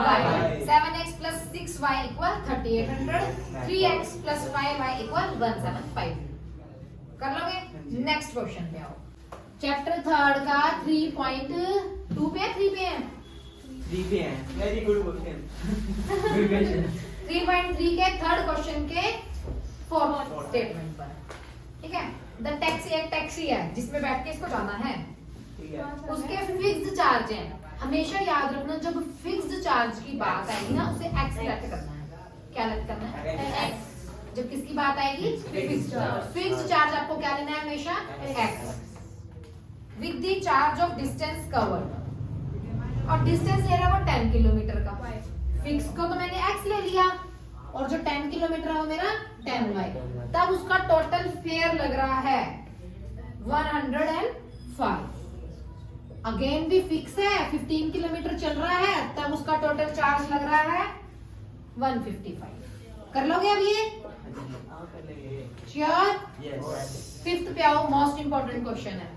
7x plus 6y equal 3800। 3x plus 5y equal 175। कर लोगे? नेक्स्ट क्वेश्चन पे आओ। चैप्टर थर्ड का 3.2 पे है, 3 पे है? 3 पे है। Very good question. 3.3 के थर्ड क्वेश्चन के फोर्थ स्टेटमेंट पर, ठीक है। द टैक्सी एक टैक्सी है जिसमें बैठ के इसको जाना है, ठीक है। उसके फिक्स्ड चार्ज हैं। हमेशा याद रखना जब फिक्स्ड चार्ज की बात आएगी ना उसे x लेट करना है। क्या लेट करना है? x। जब किसकी बात आएगी? फिक्स्ड चार्ज आपको क्या लेना है हमेशा? x with the charge of distance covered. और डिस्टेंस ले रहा है वो 10 किलोमीटर का। फिक्स को तो मैंने x ले लिया और जो 10 किलोमीटर है वो मेरा 10y। तब उसका टोटल फेयर लग रहा है 105। अगेन भी फिक्स है, 15 किलोमीटर चल रहा है, तब उसका टोटल चार्ज लग रहा है 155। कर लोगे अब ये? श्योर? फिफ्थ पे आओ। मोस्ट इंपॉर्टेंट क्वेश्चन है,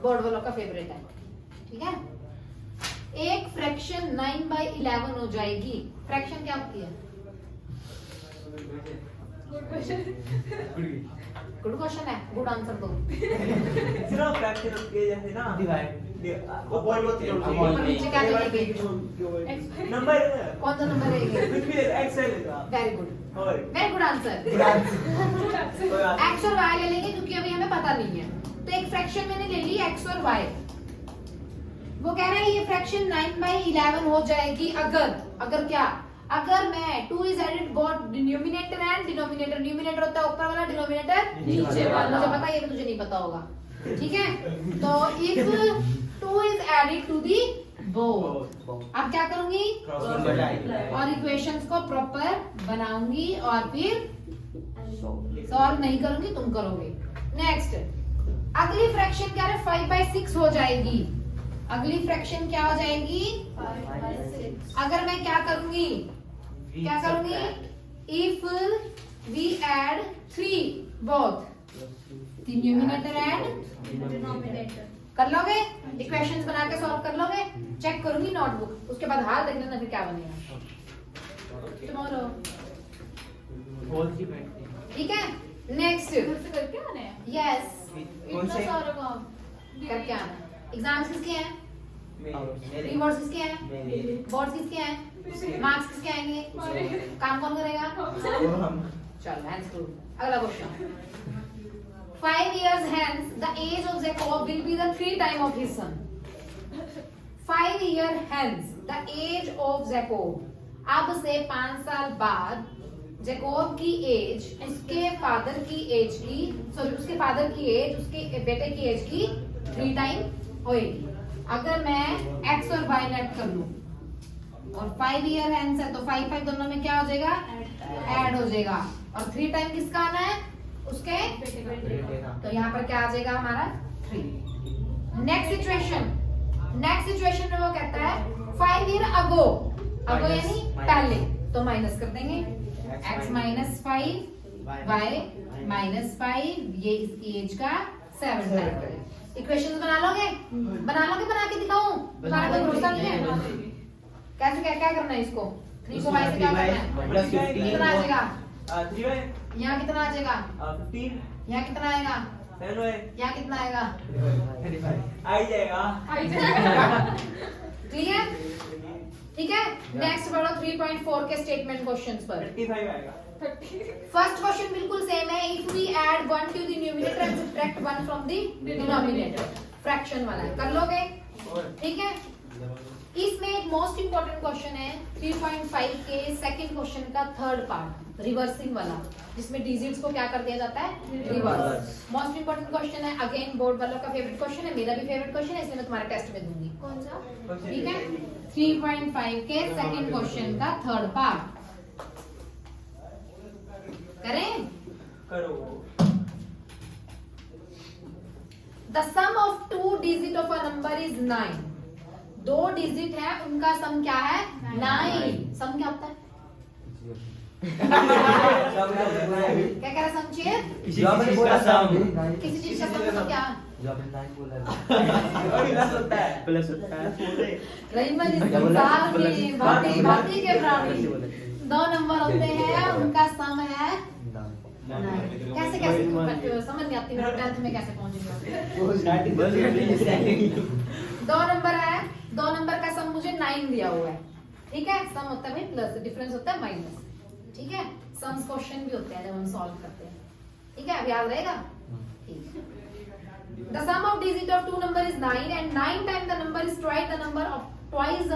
बोर्ड वालों का फेवरेट है, ठीक है। एक फ्रैक्शन 9/11 हो जाएगी। फ्रैक्शन क्या होती है? गुड क्वेश्चन है, गुड आंसर दो। सिर्फ फ्रैक्शन के जैसे ना डिवाइड वो पॉइंट होती है ऊपर नीचे क्या देंगे? नंबर कौन सा नंबर है ये? कुछ भी एक्सेल का वेरी गुड, और वेरी गुड आंसर। एक्स और वाई ले लेंगे क्योंकि अभी हमें पता नहीं है। तो एक फ्रैक्शन मैंने ले ली एक्स और वाई। वो कह रहा है ये फ्रैक्शन 9/11 हो जाएगी अगर क्या? अगर मैं 2 is added both denominator and denominator। Numerator होता है ऊपर वाला, डिनोमिनेटर नीचे वाला। मुझे पता है, ये भी तुझे नहीं पता होगा, ठीक है। तो if 2 is added to the both, अब क्या करूंगी? और इक्वेशंस को प्रॉपर बनाऊंगी और फिर सॉल्व नहीं करूंगी, तुम करोगे। नेक्स्ट अगली फ्रैक्शन क्या है? 5/6 हो जाएगी। अगली फ्रैक्शन क्या हो जाएगी? 5/6। अगर मैं क्या करूंगी? क्या करूंगी? If we add 3 both the numerator and denominator. कर लोगे? इक्वेशंस बना के सॉल्व कर लोगे? चेक करूंगी नोटबुक, उसके बाद हाल देख लेना फिर क्या बनेगा टुमारो, ठीक है। नेक्स्ट से करके आने हैं यस, इतना सारा काम करके आना। एग्जाम्स किसके हैं? रिवॉर्ड्स किसके हैं? बोर्ड्स किसके हैं? मार्क्स किसके आएंगे? काम कौन करेगा? चल हैंड्स टू। अगला question. 5 years hence the age of Jacob will be the 3 times of his son। 5 year hence the age of Jacob, अब से 5 साल बाद जैकोब की एज उसके फादर की एज की, सॉरी उसके फादर की एज उसके बेटे की एज की 3 टाइम होएगी। अगर मैं x और y लेट कर लूं और 5 ईयर हैंस है तो 5 दोनों में क्या हो जाएगा? ऐड हो जाएगा। और 3 टाइम किसका आना है? उसके। तो यहाँ पर क्या आ जाएगा हमारा? 3। नेक्स्ट सिचुएशन में वो कहता है 5 ईयर अगो यानी पहले, तो माइनस कर देंगे x -5 y -5, ये इसकी एज का 7 टाइम। इक्वेशन बना लोगे? बना के दिखाऊं? तुम्हारा कोई भरोसा नहीं है? कैसे क्या करना है इसको? 3 को y से क्या करना है? कितना आ जाएगा? 3y यहाँ कितना आ जाएगा? 15 यहाँ कितना आएगा? 7y यहाँ कितना आएगा? आ ही जाएगा। क्लियर? ठीक है, नेक्स्ट बढ़ो 3.4 के स्टेटमेंट क्वेश्चंस पर। 35 आएगा। फर्स्ट क्वेश्चन बिल्कुल सेम है, if we add 1 to the numerator and subtract 1 from the denominator, fraction वाला है, कर लोगे? ठीक है, इसमें एक मोस्ट इंपोर्टेंट क्वेश्चन है 3.5 के सेकंड क्वेश्चन का थर्ड पार्ट, रिवर्सिंग वाला, जिसमें डिजिट्स को क्या कर दिया जाता है, रिवर्स। मोस्ट इंपोर्टेंट क्वेश्चन है, अगेन बोर्ड वालों का फेवरेट क्वेश्चन है, मेरा भी फेवरेट क्वेश्चन है, इसलिए मैं तुम्हारे टेस्ट में दूंगी। कौन सा? ठीक है, 3.5 के सेकंड क्वेश्चन का थर्ड पार्ट करें। करो। The sum of 2 digit of a number is 9। 2 digit है, उनका सम क्या है, 9। सम क्या होता है, क्या कह रहा समझिए? जो आपने बोला सम। किसी चीज का सम मतलब क्या? जो आपने 9 बोला और प्लस होता है। प्लस होता है। रहीमन इस क्या बोला? संसार में बाकी के प्राणी 2 नंबर होते हैं, उनका सम है 9। कैसे कैसे समझ नहीं आती, मेरा 10th में कैसे पहुंचेगा? 2 नंबर है, 2 नंबर का सम मुझे 9 दिया हुआ है, ठीक है, सम होता है भाई प्लस, डिफरेंस होता है माइनस, ठीक है, सम्स क्वेश्चन भी होते हैं जब हम सॉल्व करते हैं, ठीक है, अब याद रहेगा, ठीक है। The sum of digit of 2 number is 9 and 9 times the number is twice the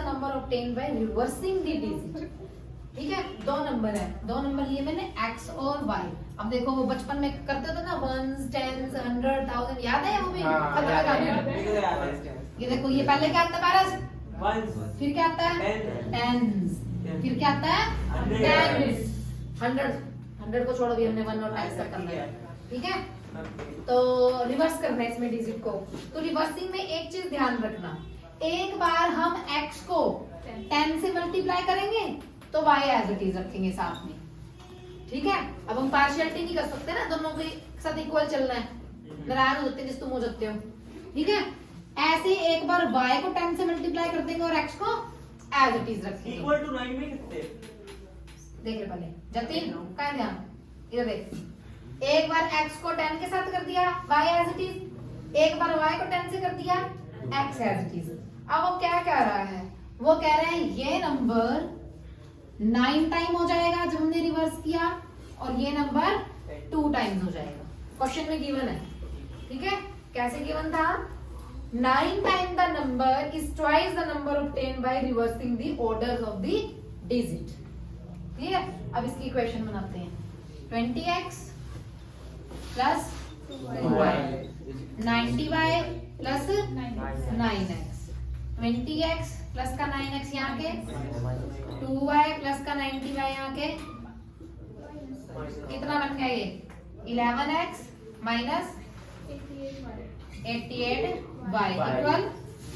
number obtained by reversing the digit, ठीक है। 2 नंबर है, 2 नंबर लिए मैंने x और y। अब देखो वो बचपन में करते थे ना, 1s 10s 100 1000, याद है वो भी? खतरा का नहीं। ये देखो, ये पहले क्या आता है पारस, फिर क्या आता है टेंस, फिर क्या आता है टेंस, 100 को छोड़ो भी, हमने 1 और टाइम्स तक करना है, ठीक है। तो रिवर्स करना है इसमें डिजिट को, तो रिवर्सिंग में एक चीज ध्यान रखना, एक बार हम x को 10 से मल्टीप्लाई करेंगे तो y एज इट इज रखेंगे साथ में, ठीक है। अब हम पार्शियलिटी नहीं कर सकते ना, दोनों के साथ इक्वल चलना है, नाराज हो जाते हैं जिस तुम हो जाते हो, ठीक है। ऐसे एक बार y को 10 से मल्टीप्लाई कर देंगे और x को एज इट इज रखेंगे। इक्वल टू 9 में कितने? देख ले पहले जतिन, का ध्यान इधर देख, एक बार x को 10 के साथ कर दिया y एज इट इज, एक बार y को 10 से कर दिया x एज इट इज। अब वो क्या कह रहा है, वो कह रहा है ये नंबर 9 टाइम हो जाएगा जब हमने रिवर्स किया, और ये नंबर 2 टाइम्स हो जाएगा, क्वेश्चन में गिवन है, ठीक है। कैसे गिवन था, 9 time the number is twice the number obtained by reversing the orders of the digit, ठीक है। अब इसकी इक्वेशन बनाते हैं, 20x plus 90y plus 9x, 20x plus का 9x यहाँ के, 2y प्लस का 90y यहाँ के, कितना बन गया ये, 11x माइनस 88y इक्वल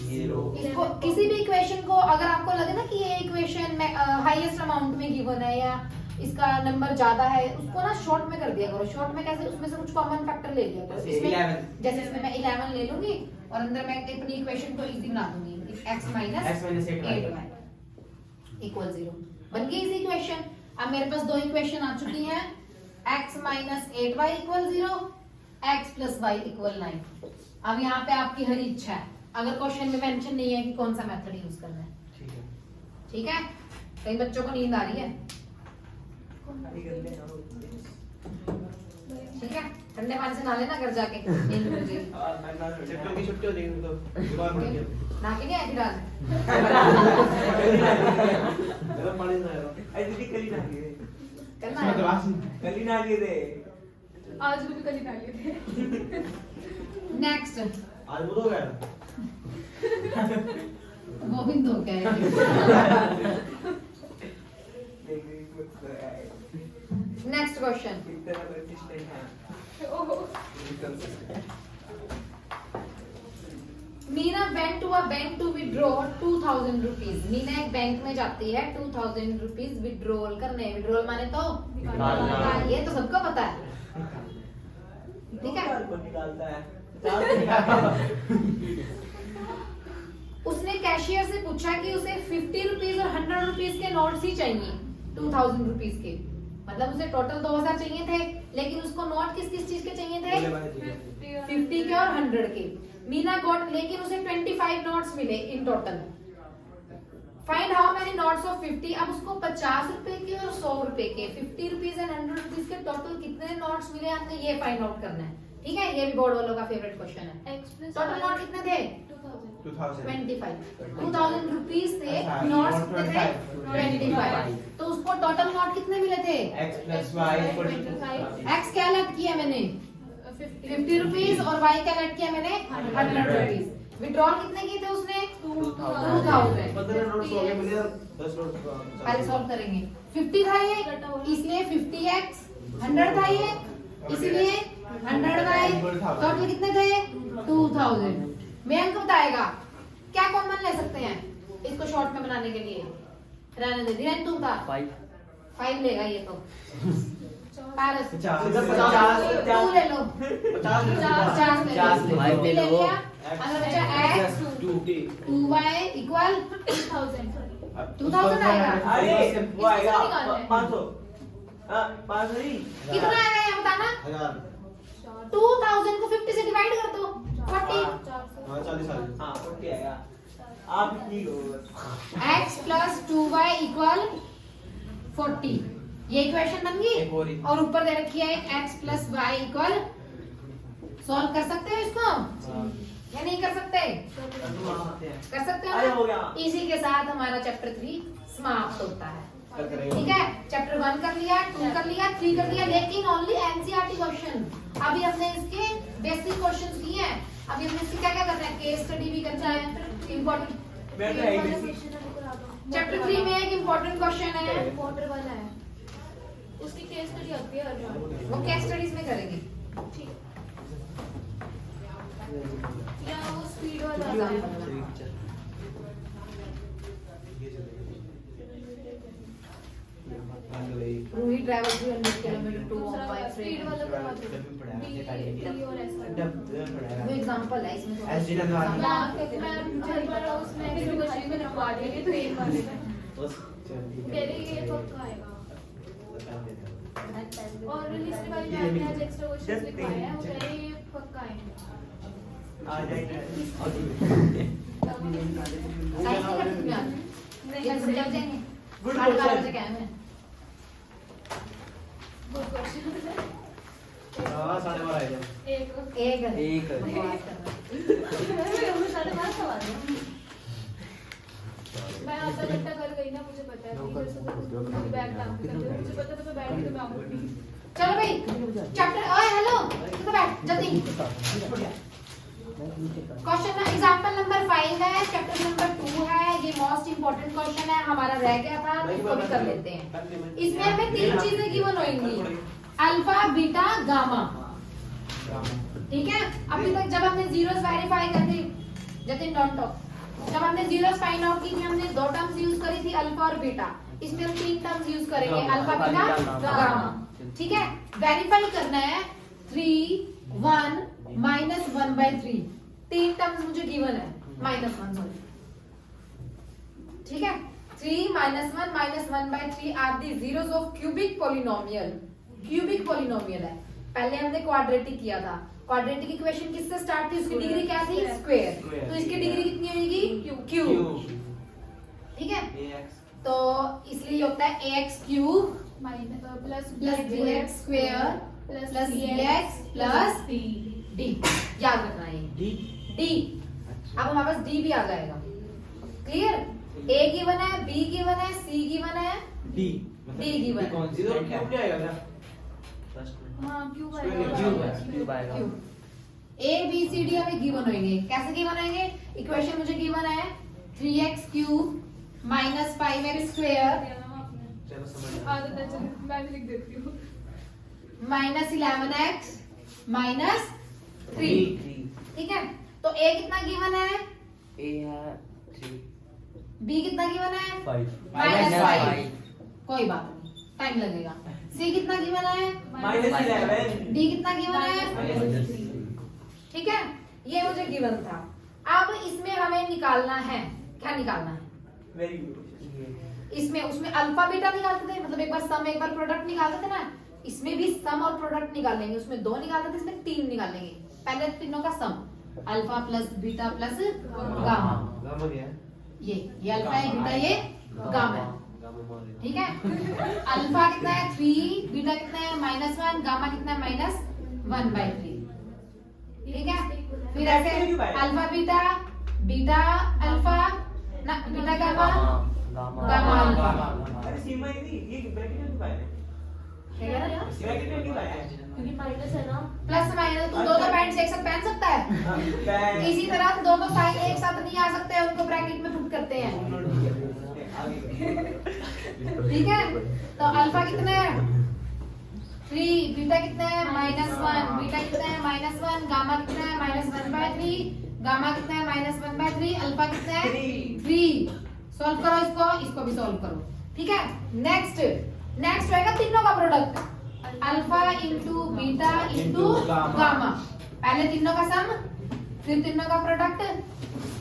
0। इसको किसी भी इक्वेशन को अगर आपको लगे ना कि ये इक्वेशन में हाईएस्ट अमाउंट में गिवन है या इसका नंबर ज्यादा है, उसको ना शॉर्ट में कर दिया करो। शॉर्ट में कैसे, उसमें से कुछ कॉमन फैक्टर ले लिया करो, इसमें जैसे इसमें मैं 11 ले लूंगी और अंदर मैं अपनी इक्वेशन को इजी बना दूंगी, x माइनस 8y इक्वल 0 बन गई इसी इक्वेशन। अब मेरे पास 2 इक्वेशन आ चुकी हैं, x minus 8y equal 0, x plus y equal 9। अब यहाँ पे आपकी हरी इच्छा है, अगर क्वेश्चन में मेंशन नहीं है कि कौन सा मेथड यूज करना है, ठीक है। कई बच्चों को नींद आ रही है, ठीक है, ठंडे पानी से नहा लेना घर जाके, नींद खुल जाएगी। छुट्टी हो जाएगी तो नहा के नहीं आए फिर आज? गरम पानी से आया। ऐसे दीदी कल ही नहा लिए करना है। कल ही नहा लिए थे। आज भी कल ही खा लिए थे। नेक्स्ट आज वो तो गया गोविंद हो गया next question. Meena went to a bank to withdraw 2000 rupees। Meena एक बैंक में जाती है 2000 रुपीज विड्रॉल करने। विड्रॉल माने तो निकालना। ये तो सबको पता है, ठीक है। निकालता है। उसने कैशियर से पूछा कि उसे 50 रुपीज और 100 रुपीज के नोट्स ही चाहिए 2000 रुपीज के, मतलब उसे टोटल 2000 चाहिए थे, लेकिन उसको नोट किस किस चीज के चाहिए थे, 50 के और 100 के। मीना गॉट, लेकिन उसे 25 नोट्स मिले in total. Find how many notes of 50। अब उसको 50 रुपए के और 100 रुपए के 50 रुपीज एंड 100 रुपीज के टोटल कितने नोट्स मिले हमने ये फाइंड आउट करना है। ठीक है, ये भी बोर्ड वालों का फेवरेट क्वेश्चन है। X plus टोटल नोट कितने थे? 2000 2000 रुपीज थे। नोट्स कितने थे? 25। तो उसको टोटल नोट कितने मिले थे? x plus y equal to 25। X क्या लेट किया मैंने? 50 रुपीज और वाई क्या लेट किया मैंने? 100 रुपीज। विड्रॉल कितने किए थे उसने? 2000। 15 नोट्स हो गए मुझे 10 नोट्स पहले सॉल्व करेंगे। 50 था ये, इसलिए 50x, 100 था ये, इसलिए 100y। टोटल कितने थे? 2000। मयंक बताएगा क्या कॉमन ले सकते हैं इसको शॉर्ट में बनाने के लिए। रहने दे, धीरेन तू बता। 5 लेगा ये तो। पारस 50 तू ले लो। 50 50 ले Five लो। ले ले लो। लिया। अगर बचा x 2y इक्वल 2000 आएगा। अरे वो आएगा निकालना है। 500 500 नहीं कितना आएगा ये बताना। 1000 2000 को 50 से डिवाइड कर दो 40। 40 हाँ 40 आएगा। आप ठीक हो x plus 2y इक्वल 40। ये इक्वेशन बन एक और ही। गई और ऊपर दे रखी है x plus y equal. Solve कर सकते हो इसको या नहीं कर सकते? कर सकते अरे हो हो गया। ना? इसी के साथ हमारा चैप्टर 3 समाप्त होता है। कल करेंगे। ठीक है, चैप्टर 1 कर लिया, 2 कर लिया, 3 कर लिया, लेकिन ओनली एनसीईआरटी क्वेश्चन। अभी हमने इसके बेसिक क्वेश्चंस किए हैं। अभी हमने इसके क्या क्या करना है? केस स्टडी भी करना है, इंपॉर्टेंट। मैं तो यही बेसिक चैप्टर 3 में एक इंपॉर्टेंट क्वेश्चन है, वाटर वाला है, उसकी केस स्टडी आती है हर बार। वो केस स्टडीज में करेंगे। ठीक। या वो स्पीड वाला आता है। रूही ट्रैवल 200 किलोमीटर टू दूसरा बाय स्पीड ट्रेन। वाला करवा दो। डी और एस वो एग्जांपल है इसमें थोड़ा। SD डलवा दी। मैं हर बार उसमें किसी क्वेश्चन में रखवा देंगे तो एक बार मेरे ये पक्का आएगा। और लिस्ट वाली में आपने आज एक्स्ट्रा क्वेश्चंस लिखवाए हैं, वो मेरे ये पक्का आएंगे। आ जाएगा साइंस नहीं करते तुम्हें आज? ये तो जब जाएंगे। Good 12:30 question. बजे क्या है? Good question. हां 12:30 आएगा। एक बकवास कर रहा है। साढ़े 5 सवाल है। मैं आधा घंटा कर गई ना, मुझे पता है। इधर से तो बैग टांग के करते हो, मुझे पता है तो मैं बैठ के मैं आऊंगी। चलो भाई चैप्टर ओए हेलो किधर बैठ जल्दी। क्वेश्चन एग्जांपल नंबर 5 है, चैप्टर नंबर 2 है। ये मोस्ट इंपोर्टेंट क्वेश्चन है, हमारा रह गया था तो इसको भी कर लेते हैं। इसमें हमें 3 चीजें गिवन होंगी, अल्फा बीटा गामा। ठीक है, अभी तक जब हमने जीरोस वेरीफाई कर दी, जतिन डोंट टॉक, जब हमने जीरोस फाइंड आउट की थी हमने 2 टर्म्स यूज करी थी, अल्फा और बीटा। इसमें हम 3 टर्म्स यूज करेंगे, अल्फा बीटा गामा। ठीक है, वेरीफाई करना है 3 1 माइनस 1/3। 3 टर्म्स मुझे गिवन है, -1 सॉरी। ठीक है, 3 -1 -1/3 are the zeros of cubic polynomial. Cubic polynomial है, पहले हमने क्वाड्रेटिक किया था। क्वाड्रेटिक इक्वेशन किससे स्टार्ट थी? उसकी डिग्री क्या थी? स्क्वायर। तो इसकी डिग्री कितनी होगी? क्यूब। ठीक है, तो इसलिए होता है ax cube plus bx square plus bx plus d। याद रखना है d। अब हमारे पास d भी आ जाएगा। क्लियर? a गिवन है, b गिवन है, c गिवन है, D d गिवन है। कौन सी तो क्यों क्या आएगा हाँ क्यूब क्यूब आएगा। Cube a b c d हमें गिवन होंगे। कैसे गिवन होंगे? इक्वेशन मुझे गिवन है 3x cube minus 5x square चलो समझ आदत है, चलो मैं भी लिख देती हूँ। Minus 11x minus 3। ठीक है, तो a कितना गिवन है? A है 3 b कितना गिवन है? 5 माइनस -5 5। कोई बात नहीं, टाइम लगेगा। c कितना गिवन है? -11 d कितना गिवन है? ठीक है, ये मुझे गिवन था। अब इसमें हमें निकालना है, क्या निकालना है? Very good. इसमें उसमें अल्फा बीटा निकालते थे, मतलब एक बार सम एक बार प्रोडक्ट निकालते थे ना। इसमें भी सम और प्रोडक्ट निकालेंगे, उसमें 2 निकालते थे, इसमें 3 निकालेंगे। पहले तीनों का sum, alpha plus beta plus gamma. Gamma क्या है? ये अल्फा है, बीटा ये गामा है, ठीक है। अल्फा कितना है 3, बीटा कितना है -1, गामा कितना है -1/3, ठीक है। फिर ऐसे अल्फा बीटा, बीटा अल्फा ना, बीटा गामा, गामा अल्फा, अरे सीमा ये ब्रैकेट में क्यों पाया है? ठीक है ना। ब्रैकेट में क्यों पाया है? क्योंकि माइनस है ना। प्लस माइनस तू दो पैंट्स एक साथ पहन सकता है, पैन इसी तरह दो साइन एक साथ नहीं आ सकते, उनको ब्रैकेट में पुट करते हैं, ठीक है। तो अल्फा कितना है 3, बीटा कितना है -1, बीटा कितना है -1, गामा कितना है -1/3, गामा कितना है -1/3, अल्फा कितना है 3। सॉल्व करो इसको भी सॉल्व करो, ठीक है। नेक्स्ट रहेगा तीनों का product, alpha into beta into gamma, पहले तीनों का सम, फिर तीनों का प्रोडक्ट,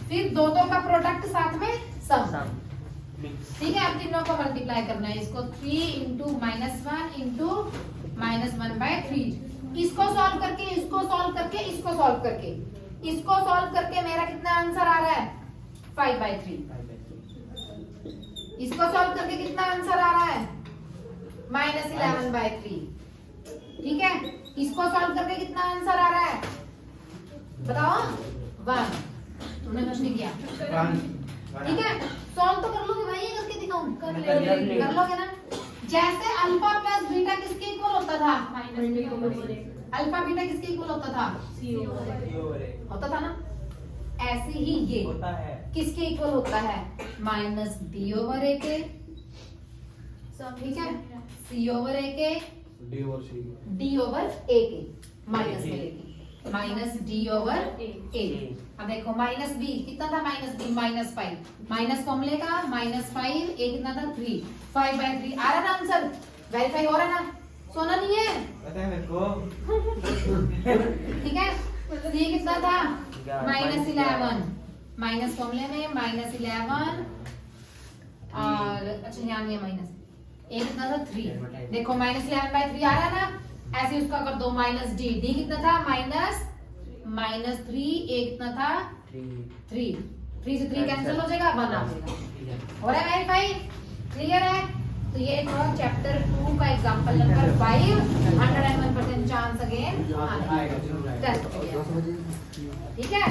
फिर दो का प्रोडक्ट साथ में सम, ठीक है। अब तीनों को मल्टीप्लाई करना है, इसको 3 इंटू -1 इंटू -1/3, इसको सॉल्व करके, इसको सॉल्व करके, इसको सॉल्व करके, इसको सॉल्व करके मेरा कितना आंसर आ रहा है 5/3, इसको सॉल्व करके कितना आंसर आ रहा है -11/3, ठीक है। इसको सॉल्व करके कितना आंसर आ रहा है बताओ 1, तुमने कुछ नहीं किया, ठीक है। सॉल्व तो कर लोगे भाई, ये करके दिखाऊं, कर लोगे ना। जैसे अल्फा प्लस बीटा किसके इक्वल होता था, अल्फा बीटा किसके इक्वल होता था, होता था ना, ऐसे ही ये होता है किसके इक्वल होता है -d/a के, ठीक है, c/a के, d/a के, माइनस में लेके -d/a। अब देखो -b कितना था, -b -5 फॉर्मूले का -5, a कितना था 3, 5/3 आ रहा ना आंसर, वेरीफाई हो रहा ना, सोना नहीं है, पता है मेरे को। ठीक है। c कितना था -11, माइनस फॉर्मूले में -11 और अच्छा यहाँ नहीं है माइनस, a कितना था 3, देखो -11/3 आ रहा है ना, ऐसे उसका कर दो -d कितना था -3, a कितना था 3 से 3 कैंसिल हो जाएगा, 1 आ जाएगा, हो रहा है वेरीफाई, क्लियर है। तो ये था चैप्टर 2 का एग्जांपल नंबर 5, 101% चांस अगेन, ठीक है।